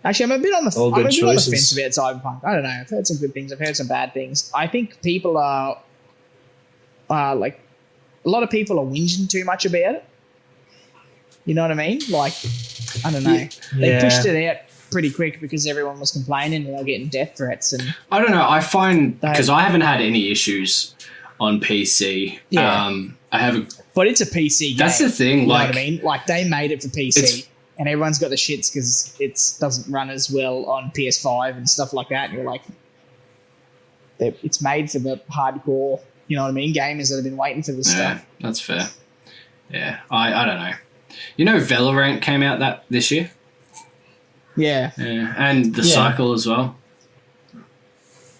Actually, I'm a bit on the fence about Cyberpunk. I don't know. I've heard some good things. I've heard some bad things. I think people are like a lot of people are whinging too much about it. You know what I mean? Like, I don't know. They pushed it out pretty quick because everyone was complaining and they were getting death threats. And I don't know. I find because I haven't had any issues on PC. Yeah. But it's a PC game. That's the thing. You know like, what I mean? Like, they made it for PC. And everyone's got the shits because it doesn't run as well on PS5 and stuff like that. And you're like, it's made for the hardcore, you know what I mean, gamers that have been waiting for this stuff. That's fair. Yeah, I don't know. You know, Valorant came out this year. Yeah, and the Cycle as well.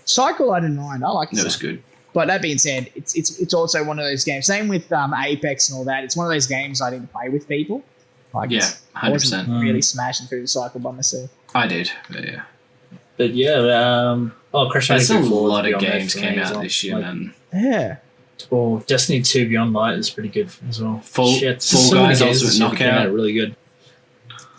Cycle, I didn't mind. I liked it. It was good. But that being said, it's also one of those games. Same with Apex and all that. It's one of those games I need to play with people. Like, 100%. I wasn't really smashing through the Cycle by myself. I did, but yeah. But yeah, Crash There's a Bandicoot 4 lot to of be on there games for came me as out well. this year, Like, man. Yeah. Or Destiny 2 Beyond Light is pretty good as well. Fall Shit, Guys so many games Ultimate this year that came Knockout. out really good.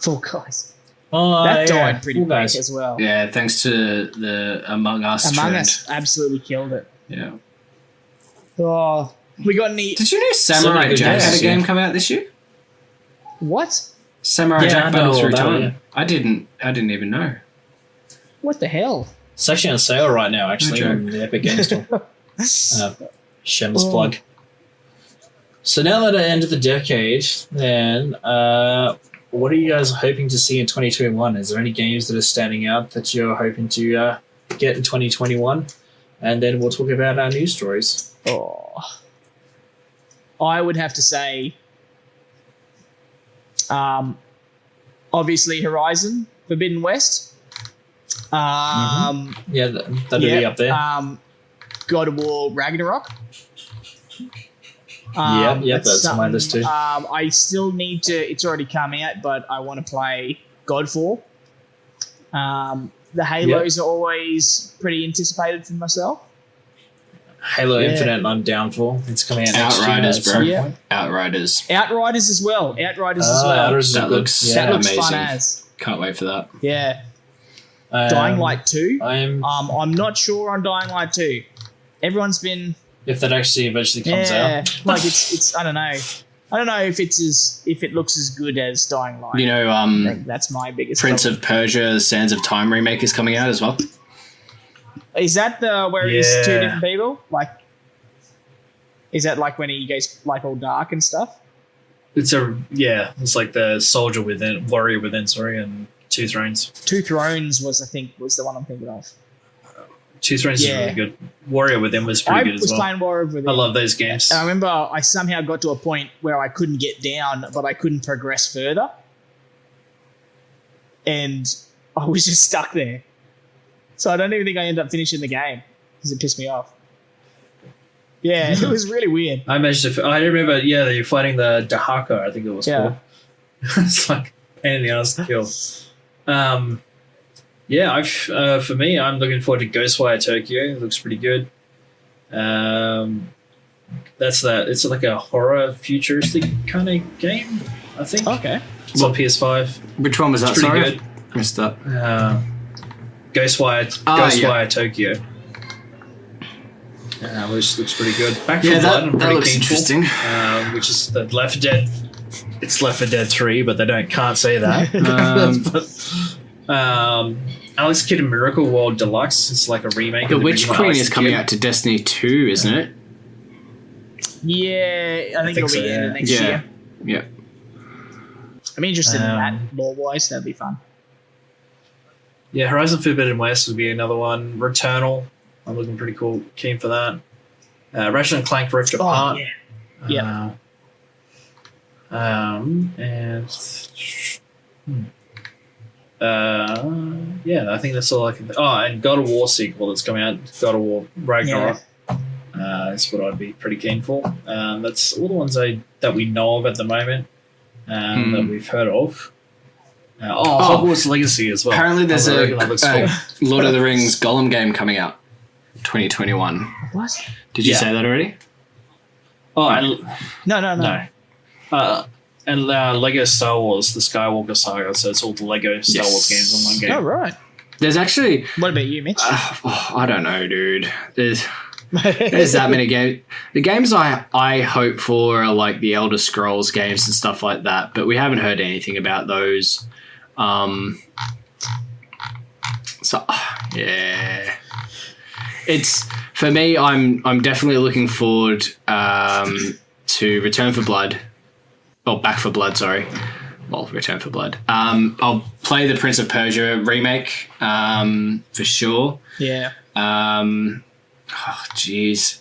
Fall Guys. Oh, That yeah, died pretty Fall quick Guys. as well. Yeah, thanks to the Among Us Among trend. Us absolutely killed it. Yeah. Oh, we got any... Did you know Samurai good Jack had a games, game yeah. come out this year? What? Samurai Yeah, I Jack know Battle all Through about Time. it, yeah. I didn't even know. What the hell? It's actually on sale right now, actually, No joke. on the Epic Games Store. Shameless Oh. plug. So now that at the end of the decade, then what are you guys hoping to see in 2021? Is there any games that are standing out that you're hoping to get in 2021? And then we'll talk about our news stories. Oh. I would have to say, obviously Horizon Forbidden West. Yeah, that'll be up there. God of War Ragnarok. Yep, that's on my something, list too. I still need to. It's already come out, but I want to play Godfall. The Halos are always pretty anticipated for myself. Halo Yeah. Infinite, I'm down for. It's coming out next year. Outriders, at some bro. Yeah. point. Outriders. Outriders as well. Outriders as well. Outriders is That good. looks- Yeah. that looks amazing. fun as. Can't wait for that. Yeah. Dying Light 2. I'm not sure on Dying Light 2. Everyone's been if that actually eventually comes out. like it's I don't know. I don't know if it looks as good as Dying Light. You know, I think that's my biggest Prince problem. of Persia: Sands of Time remake is coming out as well. Is that the where he's two Yeah. different people? Like, is that like when he goes like all dark and stuff? It's like the warrior within, and Two Thrones. Two Thrones was the one I'm thinking of. Two Thrones is Yeah. really good. Warrior Within was pretty I good was as well. playing War of Within. I love those games. And I remember I somehow got to a point where I couldn't get down, but I couldn't progress further. And I was just stuck there. So I don't even think I ended up finishing the game because it pissed me off. Yeah, it was really weird. I remember, yeah, you're fighting the Dahaka, I think it was Yeah. called. It's like pain in the ass to kill. Yeah, for me, I'm looking forward to Ghostwire Tokyo. It looks pretty good. That's that. It's like a horror futuristic kind of game, I think. Okay. It's on PS5. Which one was that? It's pretty Sorry, good. missed that. Ghostwire Tokyo. Which looks pretty good. Back Yeah, from Blood, I'm that pretty looks keen for, interesting. which is the Left 4 Dead. It's Left 4 Dead 3, but they can't say that. Alex Kidd and Miracle World Deluxe. It's like a remake. The of Witch original Queen Alex is coming Kidd. out to Destiny 2, isn't it? Yeah, I think it'll so, be end of yeah. next Yeah. year. Yeah. I'm interested in that lore-wise. That'd be fun. Yeah, Horizon Forbidden West would be another one. Returnal. I'm looking pretty cool. Keen for that. Ratchet and Clank Rift Apart. Oh, yeah. And yeah, I think that's all I can. And God of War sequel that's coming out. God of War Ragnarok. That's what I'd be pretty keen for. That's all the ones that we know of at the moment. That we've heard of. Hogwarts Legacy as well. Apparently, there's I a reckon that looks cool. Lord of the Rings Gollum game coming out, 2021. What? Did you Yeah. say that already? And No. Lego Star Wars, the Skywalker Saga. So it's all the Lego Star Wars games in one game. Oh, right. There's actually, What about you, Mitch? I don't know, dude. There's that many games. The games I hope for are like the Elder Scrolls games and stuff like that, but we haven't heard anything about those. So yeah, it's for me. I'm definitely looking forward to Return for Blood, or Back for Blood. Sorry, well, Return for Blood. I'll play the Prince of Persia remake for sure. Yeah. Oh, jeez.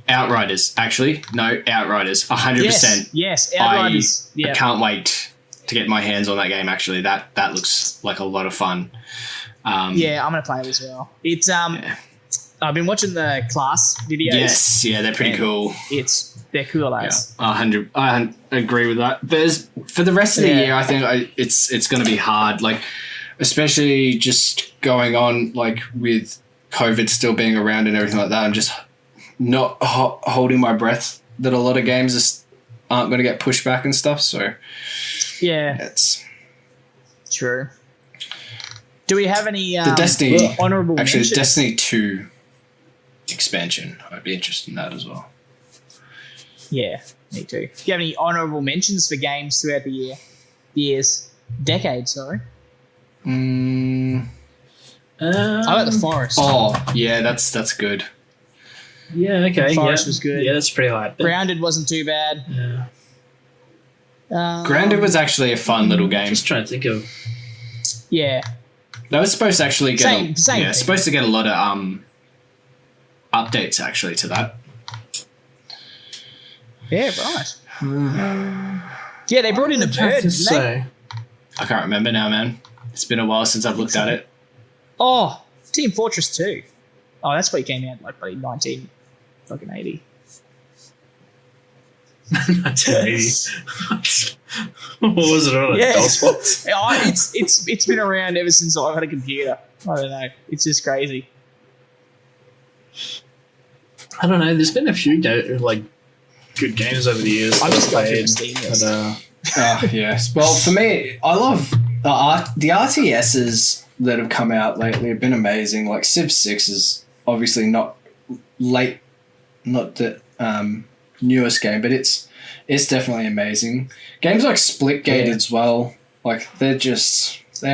Outriders, actually. No, Outriders. 100%. Yes. Outriders. I can't wait to get my hands on that game, actually. That looks like a lot of fun. Yeah, I'm going to play it as well. It's I've been watching the class videos. Yes, yeah, they're pretty cool. They're cool Yeah, as. 100. I agree with that. But for the rest of the year, I think it's going to be hard. Like, especially just going on, like, with COVID still being around and everything like that. I'm just not holding my breath that a lot of games aren't going to get pushed back and stuff. So, Yeah, it's true. Do we have any the Destiny honorable actually mentions? the Destiny 2 expansion. I'd be interested in that as well. Yeah, me too. Do you have any honorable mentions for games throughout the decade? Sorry, I like The Forest. Oh yeah, that's good. Yeah, okay. Forest was good. Yeah, that's pretty high. Grounded wasn't too bad. Yeah. Grounded was actually a fun little game. Just trying to think of. Yeah, That was supposed to actually get Same thing. supposed to get a lot of updates actually to that. yeah, right. Yeah, they brought in a bird, didn't they? I can't remember now, man. It's been a while since I've looked at it. Oh, Team Fortress 2. Oh, that's what came out like probably 1980. 1980. What was it on? Yeah. DOS? Oh, it's been around ever since I've had a computer. I don't know. It's just crazy. I don't know. There's been a few good games over the years. I'm that just going through played, the Steam list. but, Yes. Well, for me, I love the RTSs that have come out lately have been amazing. Like Civ 6 is obviously not the newest game, but it's definitely amazing. Games like Splitgate as well, like they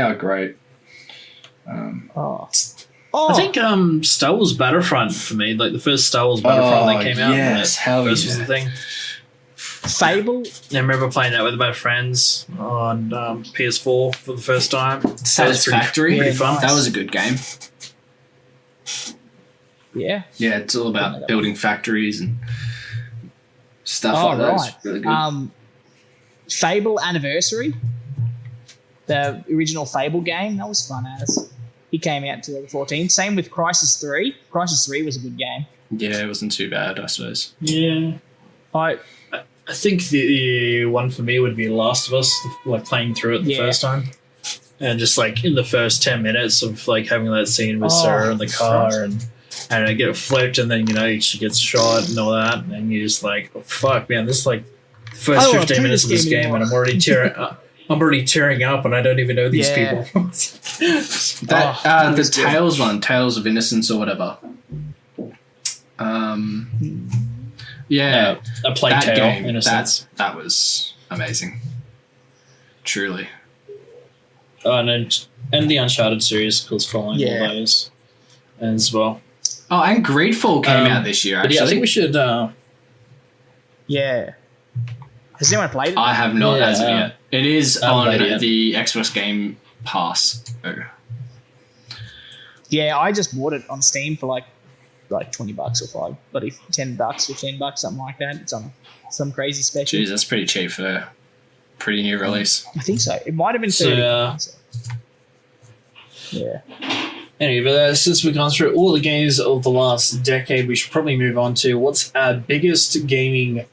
are great. Oh. I think Star Wars Battlefront for me, like the first Star Wars Battlefront that came out. Yes, hell This yeah. was the thing. Fable. I remember playing that with my friends on PS4 for the first time. That was Satisfactory. pretty fun. nice. That was a good game. Yeah. Yeah, it's all about building factories and stuff Oh, like that. right. It's really good. Fable Anniversary. The original Fable game. That was fun as. It came out in 2014. Same with Crisis 3. Crisis 3 was a good game. Yeah, it wasn't too bad, I suppose. Yeah. I I think the one for me would be Last of Us, like playing through it the Yeah. first time. And just like in the first 10 minutes of like having that scene with Sarah in the car and I get it flipped and then, she gets shot and all that. And you just like, oh, fuck, man, this is like the I first don't wanna 15 play minutes this of this game game and anymore. I'm already tearing up and I don't even know these Yeah. people. That the Tales one, Tales of Innocence or whatever. Yeah, A Plague that Tale, game, in a sense. that was amazing. Truly. Oh, and the Uncharted series, because following Yeah. all those as well. Oh, and Greedfall came Um, out this year, But actually. yeah, I think we should. yeah. Has anyone played it? I have not Yeah, as of yet. It is I haven't on played it yet. the Xbox Game Pass. Oh. Yeah, I just bought it on Steam for like $20 or $10, $15, something like that. It's on some crazy special. Jeez, that's pretty cheap for a pretty new release. I think so. It might have been So, 30. Yeah. Anyway, but since we've gone through all the games of the last decade, we should probably move on to what's our biggest gaming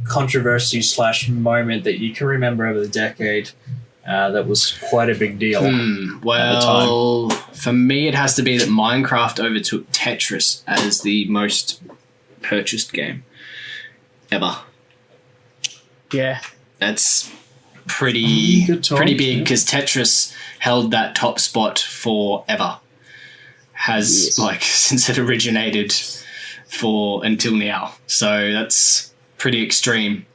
controversy / moment that you can remember over the decade that was quite a big deal. Well, for me, it has to be that Minecraft overtook Tetris as the most purchased game ever. Yeah. That's pretty Good talk, pretty big yeah. because Tetris held that top spot forever. Has Yes. since it originated until now. So that's pretty extreme.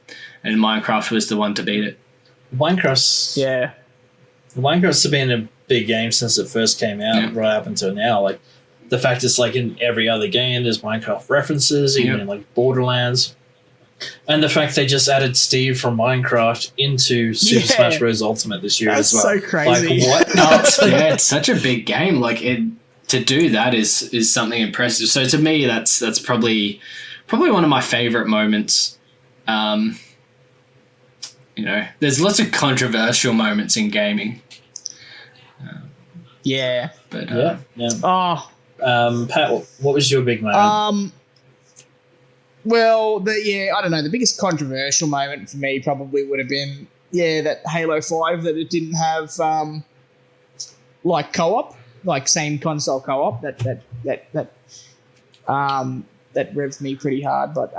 And Minecraft was the one to beat it. Minecraft's been a big game since it first came out, Yeah. right up until now. Like the fact it's like in every other game, there's Minecraft references, even Yeah. in like Borderlands. And the fact they just added Steve from Minecraft into Super Yeah. Smash Bros. Ultimate this year That's as well. so crazy. Like what? Yeah, it's such a big game. To do that is something impressive. So to me, that's probably one of my favorite moments. There's lots of controversial moments in gaming, Yeah. but Yeah. Oh, Pat, what was your big moment? well, I don't know. The biggest controversial moment for me probably would have been, that Halo 5 that it didn't have co-op, like same console co-op. That revved me pretty hard. But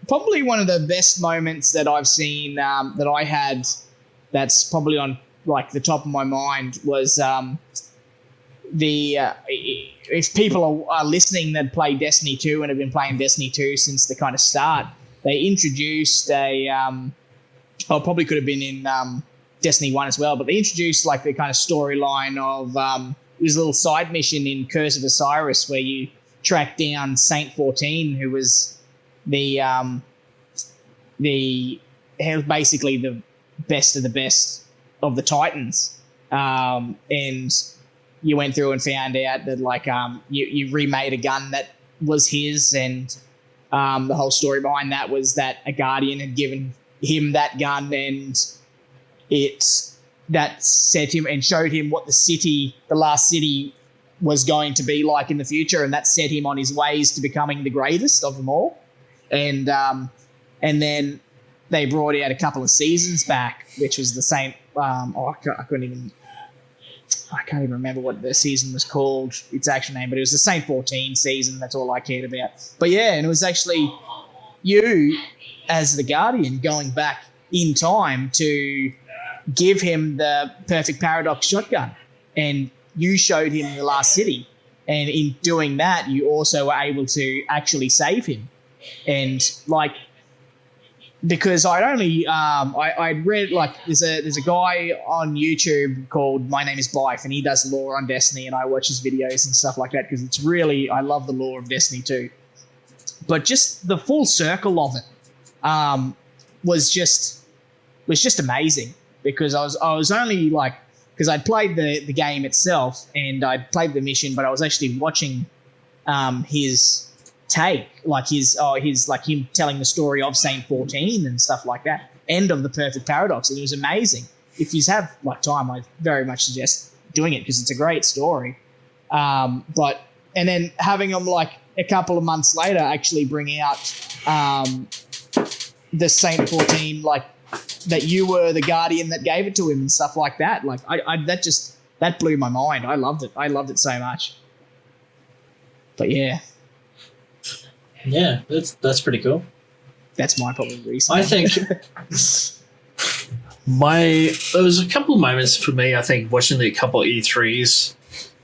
probably one of the best moments that I've seen that I had that's probably on the top of my mind was if people are listening that play Destiny 2 and have been playing Destiny 2 since the kind of start, they introduced probably could have been in Destiny 1 as well, but they introduced the kind of storyline of it was a little side mission in Curse of Osiris where you track down Saint 14, who was basically the best of the best of the Titans, and you went through and found out that you remade a gun that was his, and the whole story behind that was that a Guardian had given him that gun, and that set him and showed him what the last city was going to be like in the future, and that set him on his ways to becoming the greatest of them all. And then they brought out a couple of seasons back, which was the same. I can't even remember what the season was called, its actual name, but it was the Saint 14 season. That's all I cared about. But yeah, and it was actually you as the Guardian going back in time to give him the perfect paradox shotgun, and you showed him the last city, and in doing that you also were able to actually save him. And because I'd only I'd read there's a guy on YouTube called My Name Is Bife, and he does lore on Destiny, and I watch his videos and stuff like that because it's really, I love the lore of Destiny 2. But just the full circle of it was just amazing, because I was only because I'd played the game itself and I'd played the mission, but I was actually watching his take, him telling the story of Saint 14 and stuff like that, end of the perfect paradox, and it was amazing. If you have time, I very much suggest doing it because it's a great story. And then having him a couple of months later actually bring out the Saint 14, like that you were the guardian that gave it to him and stuff like that. Like that blew my mind. I loved it so much. But yeah, that's pretty cool. that's my probably reason. I think there was a couple of moments for me, I think, watching the couple of E3s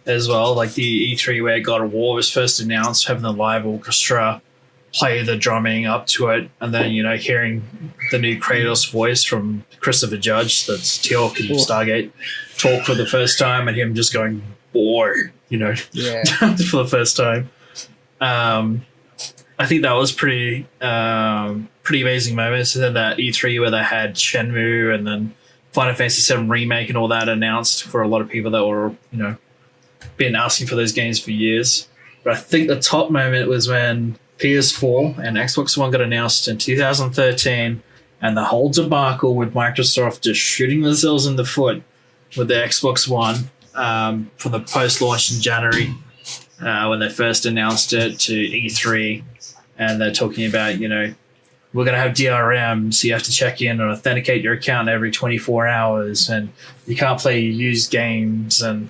as well, like the E3 where God of War was first announced, having the live orchestra play the drumming up to it, and then, you know, hearing the new Kratos voice from Christopher Judge, that's Teal'c in Stargate, talk for the first time, and him just going, boy, you know, Yeah. for the first time. I think that was pretty amazing moments. And then that E3 where they had Shenmue and then Final Fantasy VII Remake and all that announced for a lot of people that were, you know, been asking for those games for years. But I think the top moment was when PS4 and Xbox One got announced in 2013, and the whole debacle with Microsoft just shooting themselves in the foot with the Xbox One for the post-launch in January when they first announced it to E3, and they're talking about, you know, we're going to have DRM, so you have to check in and authenticate your account every 24 hours, and you can't play used games, and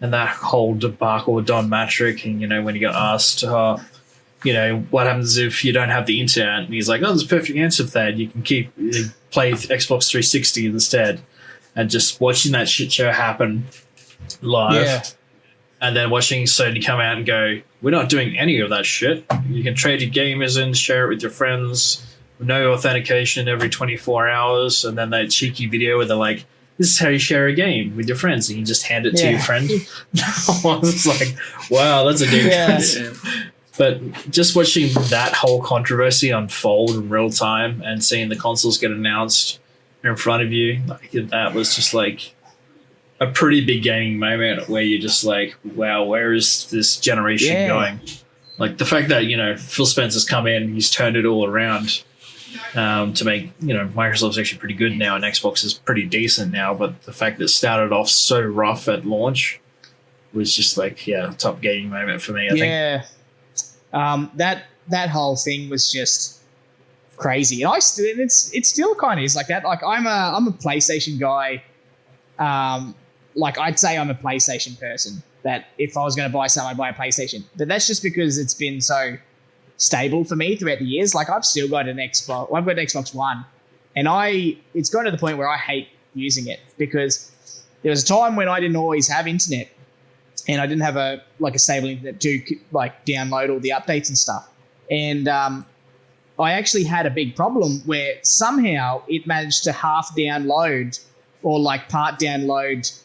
that whole debacle with Don Matrick, and, you know, when he got asked, you know, what happens if you don't have the internet? And he's like, oh, there's a perfect answer for that. You can play Xbox 360 instead. And just watching that shit show happen live. Yeah. And then watching Sony come out and go, we're not doing any of that shit. You can trade your gamers in, share it with your friends. No authentication every 24 hours. And then that cheeky video where they're like, this is how you share a game with your friends. And you just hand it to your friend. I was like, wow, that's a difference. Yeah. But just watching that whole controversy unfold in real time and seeing the consoles get announced in front of you, like, that was just like a pretty big gaming moment where you're just like, wow, where is this generation going? Like the fact that, you know, Phil Spencer's come in, he's turned it all around to make, you know, Microsoft's actually pretty good now and Xbox is pretty decent now. But the fact that it started off so rough at launch was just like, yeah, top gaming moment for me, I think. Yeah. That whole thing was just crazy, and it still kind of is like that. Like I'm a PlayStation guy. Like I'd say I'm a PlayStation person. That if I was going to buy something, I'd buy a PlayStation. But that's just because it's been so stable for me throughout the years. Like I've still got an Xbox. I've got an Xbox One, and it's gotten to the point where I hate using it because there was a time when I didn't always have internet. And I didn't have a stable internet to like download all the updates and stuff. And I actually had a big problem where somehow it managed to half download or like part download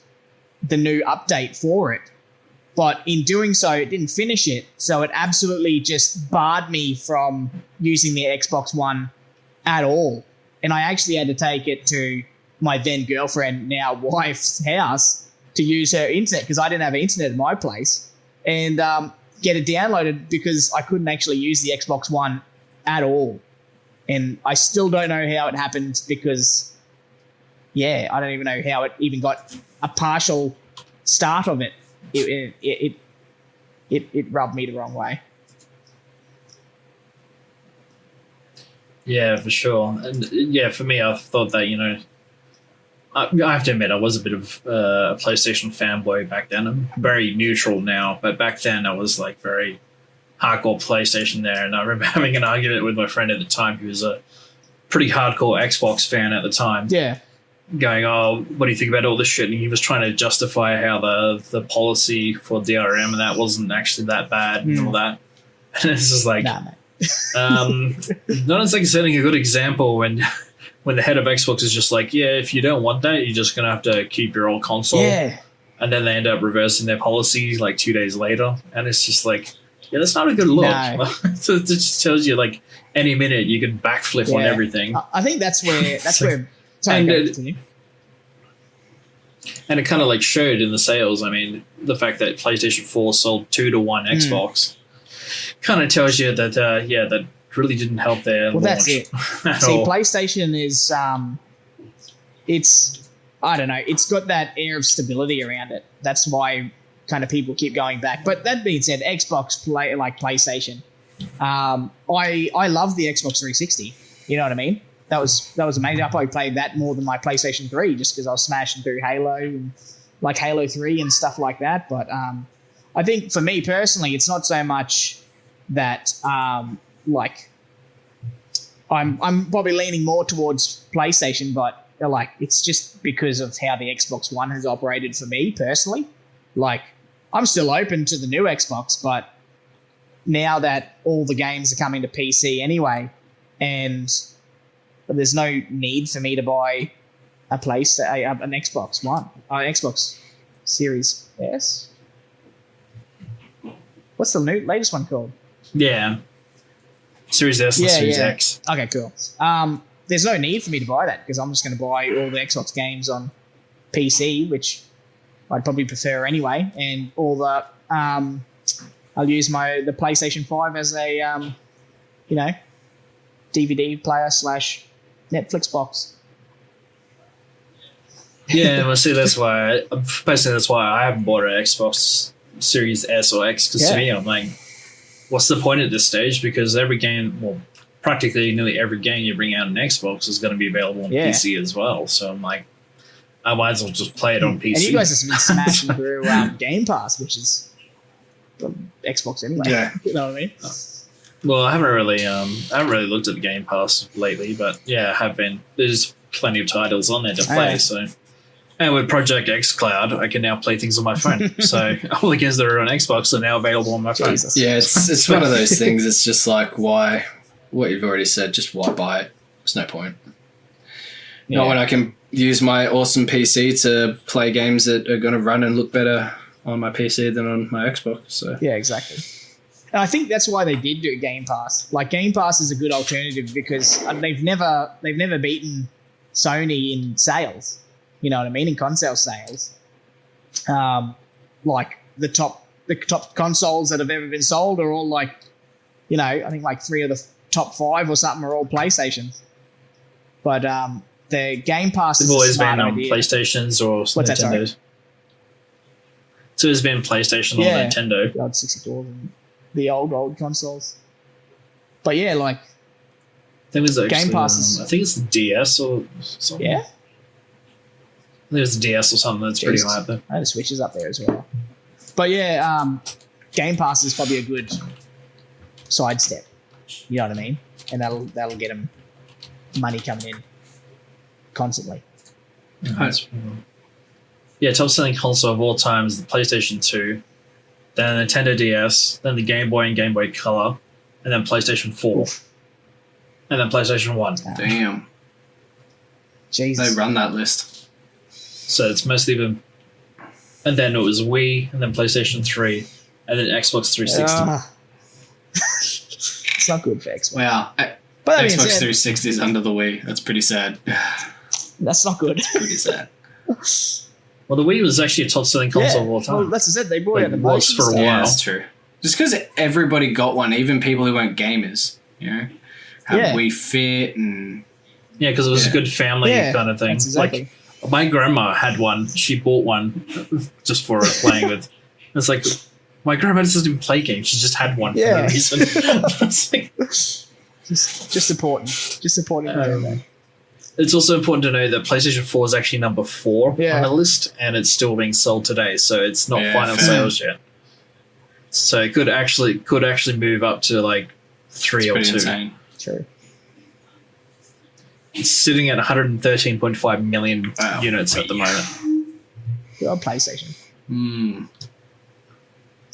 the new update for it. But in doing so, it didn't finish it. So it absolutely just barred me from using the Xbox One at all. And I actually had to take it to my then girlfriend, now wife's house, to use her internet because I didn't have internet at my place, and get it downloaded because I couldn't actually use the Xbox One at all. And I still don't know how it happened because, I don't even know how it even got a partial start of it. It rubbed me the wrong way. Yeah, for sure. And yeah, for me, I thought that, you know, I have to admit, I was a bit of a PlayStation fanboy back then. I'm very neutral now, but back then I was like very hardcore PlayStation there. And I remember having an argument with my friend at the time who was a pretty hardcore Xbox fan at the time. Yeah. Going, oh, what do you think about all this shit? And he was trying to justify how the policy for DRM and that wasn't actually that bad and all that. And it's just like, Nah, mate. not as like setting a good example when the head of Xbox is just like, yeah, if you don't want that, you're just going to have to keep your old console. Yeah. And then they end up reversing their policy like 2 days later. And it's just like, yeah, that's not a good look. No. So it just tells you like any minute you can backflip on everything. I think that's where sorry, continue. And it kind of like showed in the sales. I mean, the fact that PlayStation 4 sold 2 to 1 Xbox kind of tells you that, that really didn't help their launch. That's it. See, PlayStation is, it's, I don't know, it's got that air of stability around it. That's why kind of people keep going back. But that being said, PlayStation. I love the Xbox 360. You know what I mean? That was amazing. I probably played that more than my PlayStation 3 just because I was smashing through Halo and like Halo 3 and stuff like that. But I think for me personally, it's not so much that like I'm probably leaning more towards PlayStation, but like it's just because of how the Xbox One has operated for me personally. Like I'm still open to the new Xbox, but now that all the games are coming to PC anyway, and there's no need for me to buy an Xbox One, Xbox Series S. What's the latest one called? Yeah. Series S and Series yeah. X. Okay, cool. There's no need for me to buy that because I'm just going to buy all the Xbox games on PC, which I'd probably prefer anyway, and all the I'll use the PlayStation 5 as a DVD player / Netflix box. Yeah, well, see, that's why I haven't bought an Xbox Series S or X, because to me, I'm like, what's the point at this stage? Because every game, well, practically nearly every game you bring out on Xbox is going to be available on PC as well. So I'm like, I might as well just play it on PC. And you guys have been smashing through Game Pass, which is Xbox anyway. Yeah. You know what I mean? Well, I haven't really looked at the Game Pass lately, but yeah, I have been. There's plenty of titles on there to play. Yeah. So, and with Project X Cloud, I can now play things on my phone. So all the games that are on Xbox are now available on my phone. Jesus. Yeah, it's one of those things. It's just like, why? What you've already said, just why buy it? There's no point. Yeah. Not when I can use my awesome PC to play games that are going to run and look better on my PC than on my Xbox. So Yeah, exactly. And I think that's why they did do Game Pass. Like Game Pass is a good alternative because they've never beaten Sony in sales. You know what I mean? In console sales. Like the top consoles that have ever been sold are all like, I think like 3 of the top 5 or something are all PlayStations. But the Game Pass is They've always a smart been on idea. PlayStations or What's that, sorry? Nintendos. So it's been PlayStation or Yeah. Nintendo. The old 64 and the old consoles. But yeah, like, I think it was Game Pass is- I think it's the DS or something. yeah. I think it's the DS or something that's pretty Jesus. high up there. I had the Switches up there as well. But yeah, Game Pass is probably a good sidestep. You know what I mean? And that'll get them money coming in constantly. Yeah, top selling console of all time is the PlayStation 2, then the Nintendo DS, then the Game Boy and Game Boy Color, and then PlayStation 4, Oof. and then PlayStation 1. damn, Jesus. they run that list. So it's mostly been. And then it was Wii, and then PlayStation 3, and then Xbox 360. It's not good for Xbox. Wow. But that being Xbox said, 360 is under the Wii. That's pretty sad. that's not good. Pretty sad. Well, the Wii was actually a top selling console of all time. Well, that's what I said. They brought Like, out the was most for a stuff. while. Yeah, that's true. Just because everybody got one, even people who weren't gamers, have Yeah. Wii Fit and Yeah, because it was a good family kind of thing. That's exactly. Like, my grandma had one. She bought one just for playing with. It's like, my grandma doesn't even play games. She just had one for no reason. It's like, just supporting. Just supporting. everything. it's also important to know that PlayStation 4 is actually number 4 Yeah. on the list, and it's still being sold today, so it's not Yeah, final fair. sales yet. So it could actually move up to like 3 it's or pretty 2. insane. True. It's sitting at 113.5 million Wow. units at the moment. Good old PlayStation. Mm.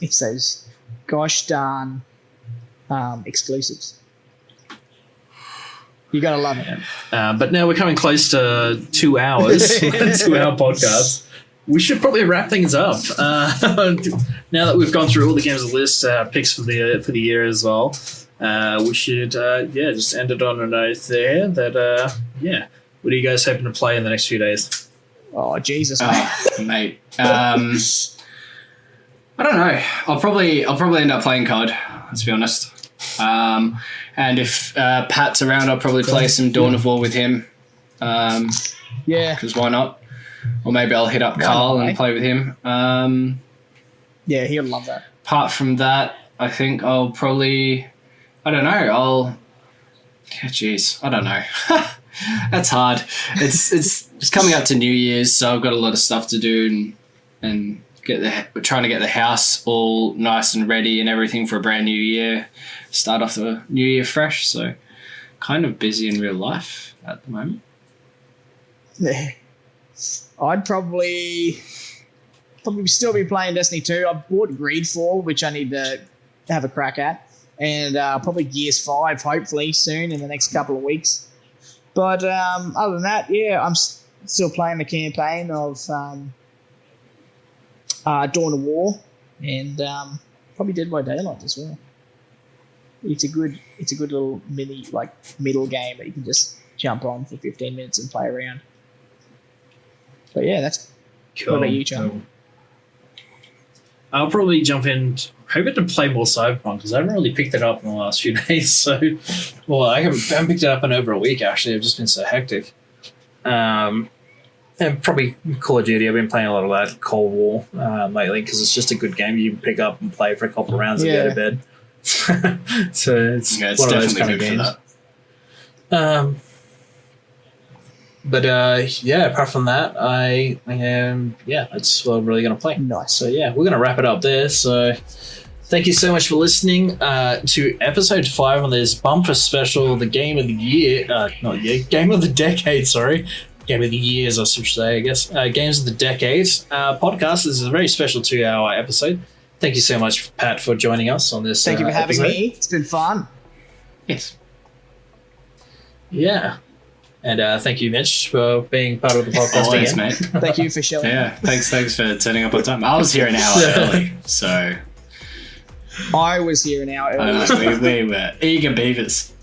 It's those gosh darn exclusives. You gotta love it. But now we're coming close to 2 hours, 2-hour podcast. We should probably wrap things up. Now that we've gone through all the games on the list, picks for the year as well, we should just end it on a note there. That what are you guys hoping to play in the next few days? Oh Jesus, mate. Mate. I don't know. I'll probably end up playing COD. Let's be honest. And if Pat's around, I'll probably play some Dawn of War with him. Yeah. Because why not? Or maybe I'll hit up Carl not, and eh? play with him. Yeah, he would love that. Apart from that, I think I'll probably, I don't know, jeez, I don't know. That's hard. It's coming up to New Year's, so I've got a lot of stuff to do and we're trying to get the house all nice and ready and everything for a brand new year. Start off the new year fresh, so kind of busy in real life at the moment. Yeah. I'd probably still be playing Destiny 2. I bought Greedfall, which I need to have a crack at, and probably Gears 5, hopefully soon in the next couple of weeks. But other than that, yeah, I'm still playing the campaign of Dawn of War, and probably Dead by Daylight as well. It's a good little middle game that you can just jump on for 15 minutes and play around. But yeah, that's Cool. What about you, John? Cool. I'll probably jump in, hoping to play more Cyberpunk because I haven't really picked it up in the last few days. So, Well, I haven't picked it up in over a week, actually. I've just been so hectic. And probably Call of Duty. I've been playing a lot of that Cold War lately because it's just a good game you can pick up and play for a couple of rounds and go to bed. So it's Yeah, it's one of those definitely kind of good for games. that. But yeah, apart from that, I am, that's what I'm really going to play. Nice. So yeah, we're going to wrap it up there. So thank you so much for listening to episode 5 on this bumper special, the game of the year, game of the decade, sorry. Game of the years, I should say, I guess. Games of the decade podcast. This is a very special 2-hour episode. Thank you so much, Pat, for joining us on this. Thank you for having episode. me. It's been fun. Yes. Yeah. And thank you, Mitch, for being part of the podcast Always, again. mate. Thank you for showing. Yeah, thanks for turning up on time. I was here an hour early, so I was here an hour early. we were eager beavers.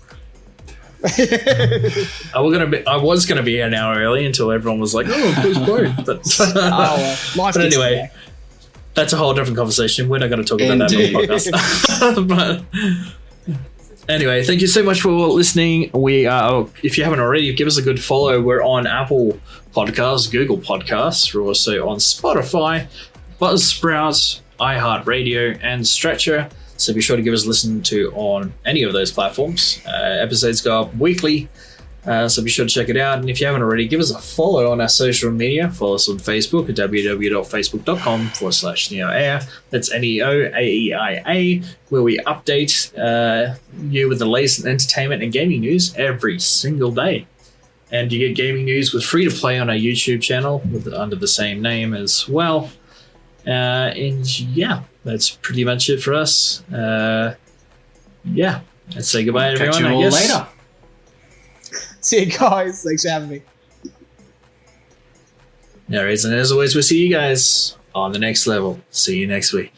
I was gonna be an hour early until everyone was like, "Oh, who's bored?" But, Life but gets anyway, in the way. that's a whole different conversation. We're not going to talk about that on the podcast. But anyway, thank you so much for listening. If you haven't already, give us a good follow. We're on Apple Podcasts, Google Podcasts. We're also on Spotify, Buzzsprout, iHeartRadio, and Stretcher. So be sure to give us a listen to on any of those platforms. Episodes go up weekly, so be sure to check it out. And if you haven't already, give us a follow on our social media. Follow us on Facebook at www.facebook.com/NeoAir. That's NeoAeia, where we update you with the latest entertainment and gaming news every single day. And you get gaming news with free to play on our YouTube channel under the same name as well. And yeah, that's pretty much it for us. Let's say goodbye, everyone. Catch you I all guess. later. See you guys. Thanks for having me. No worries, and as always, we'll see you guys on the next level. See you next week.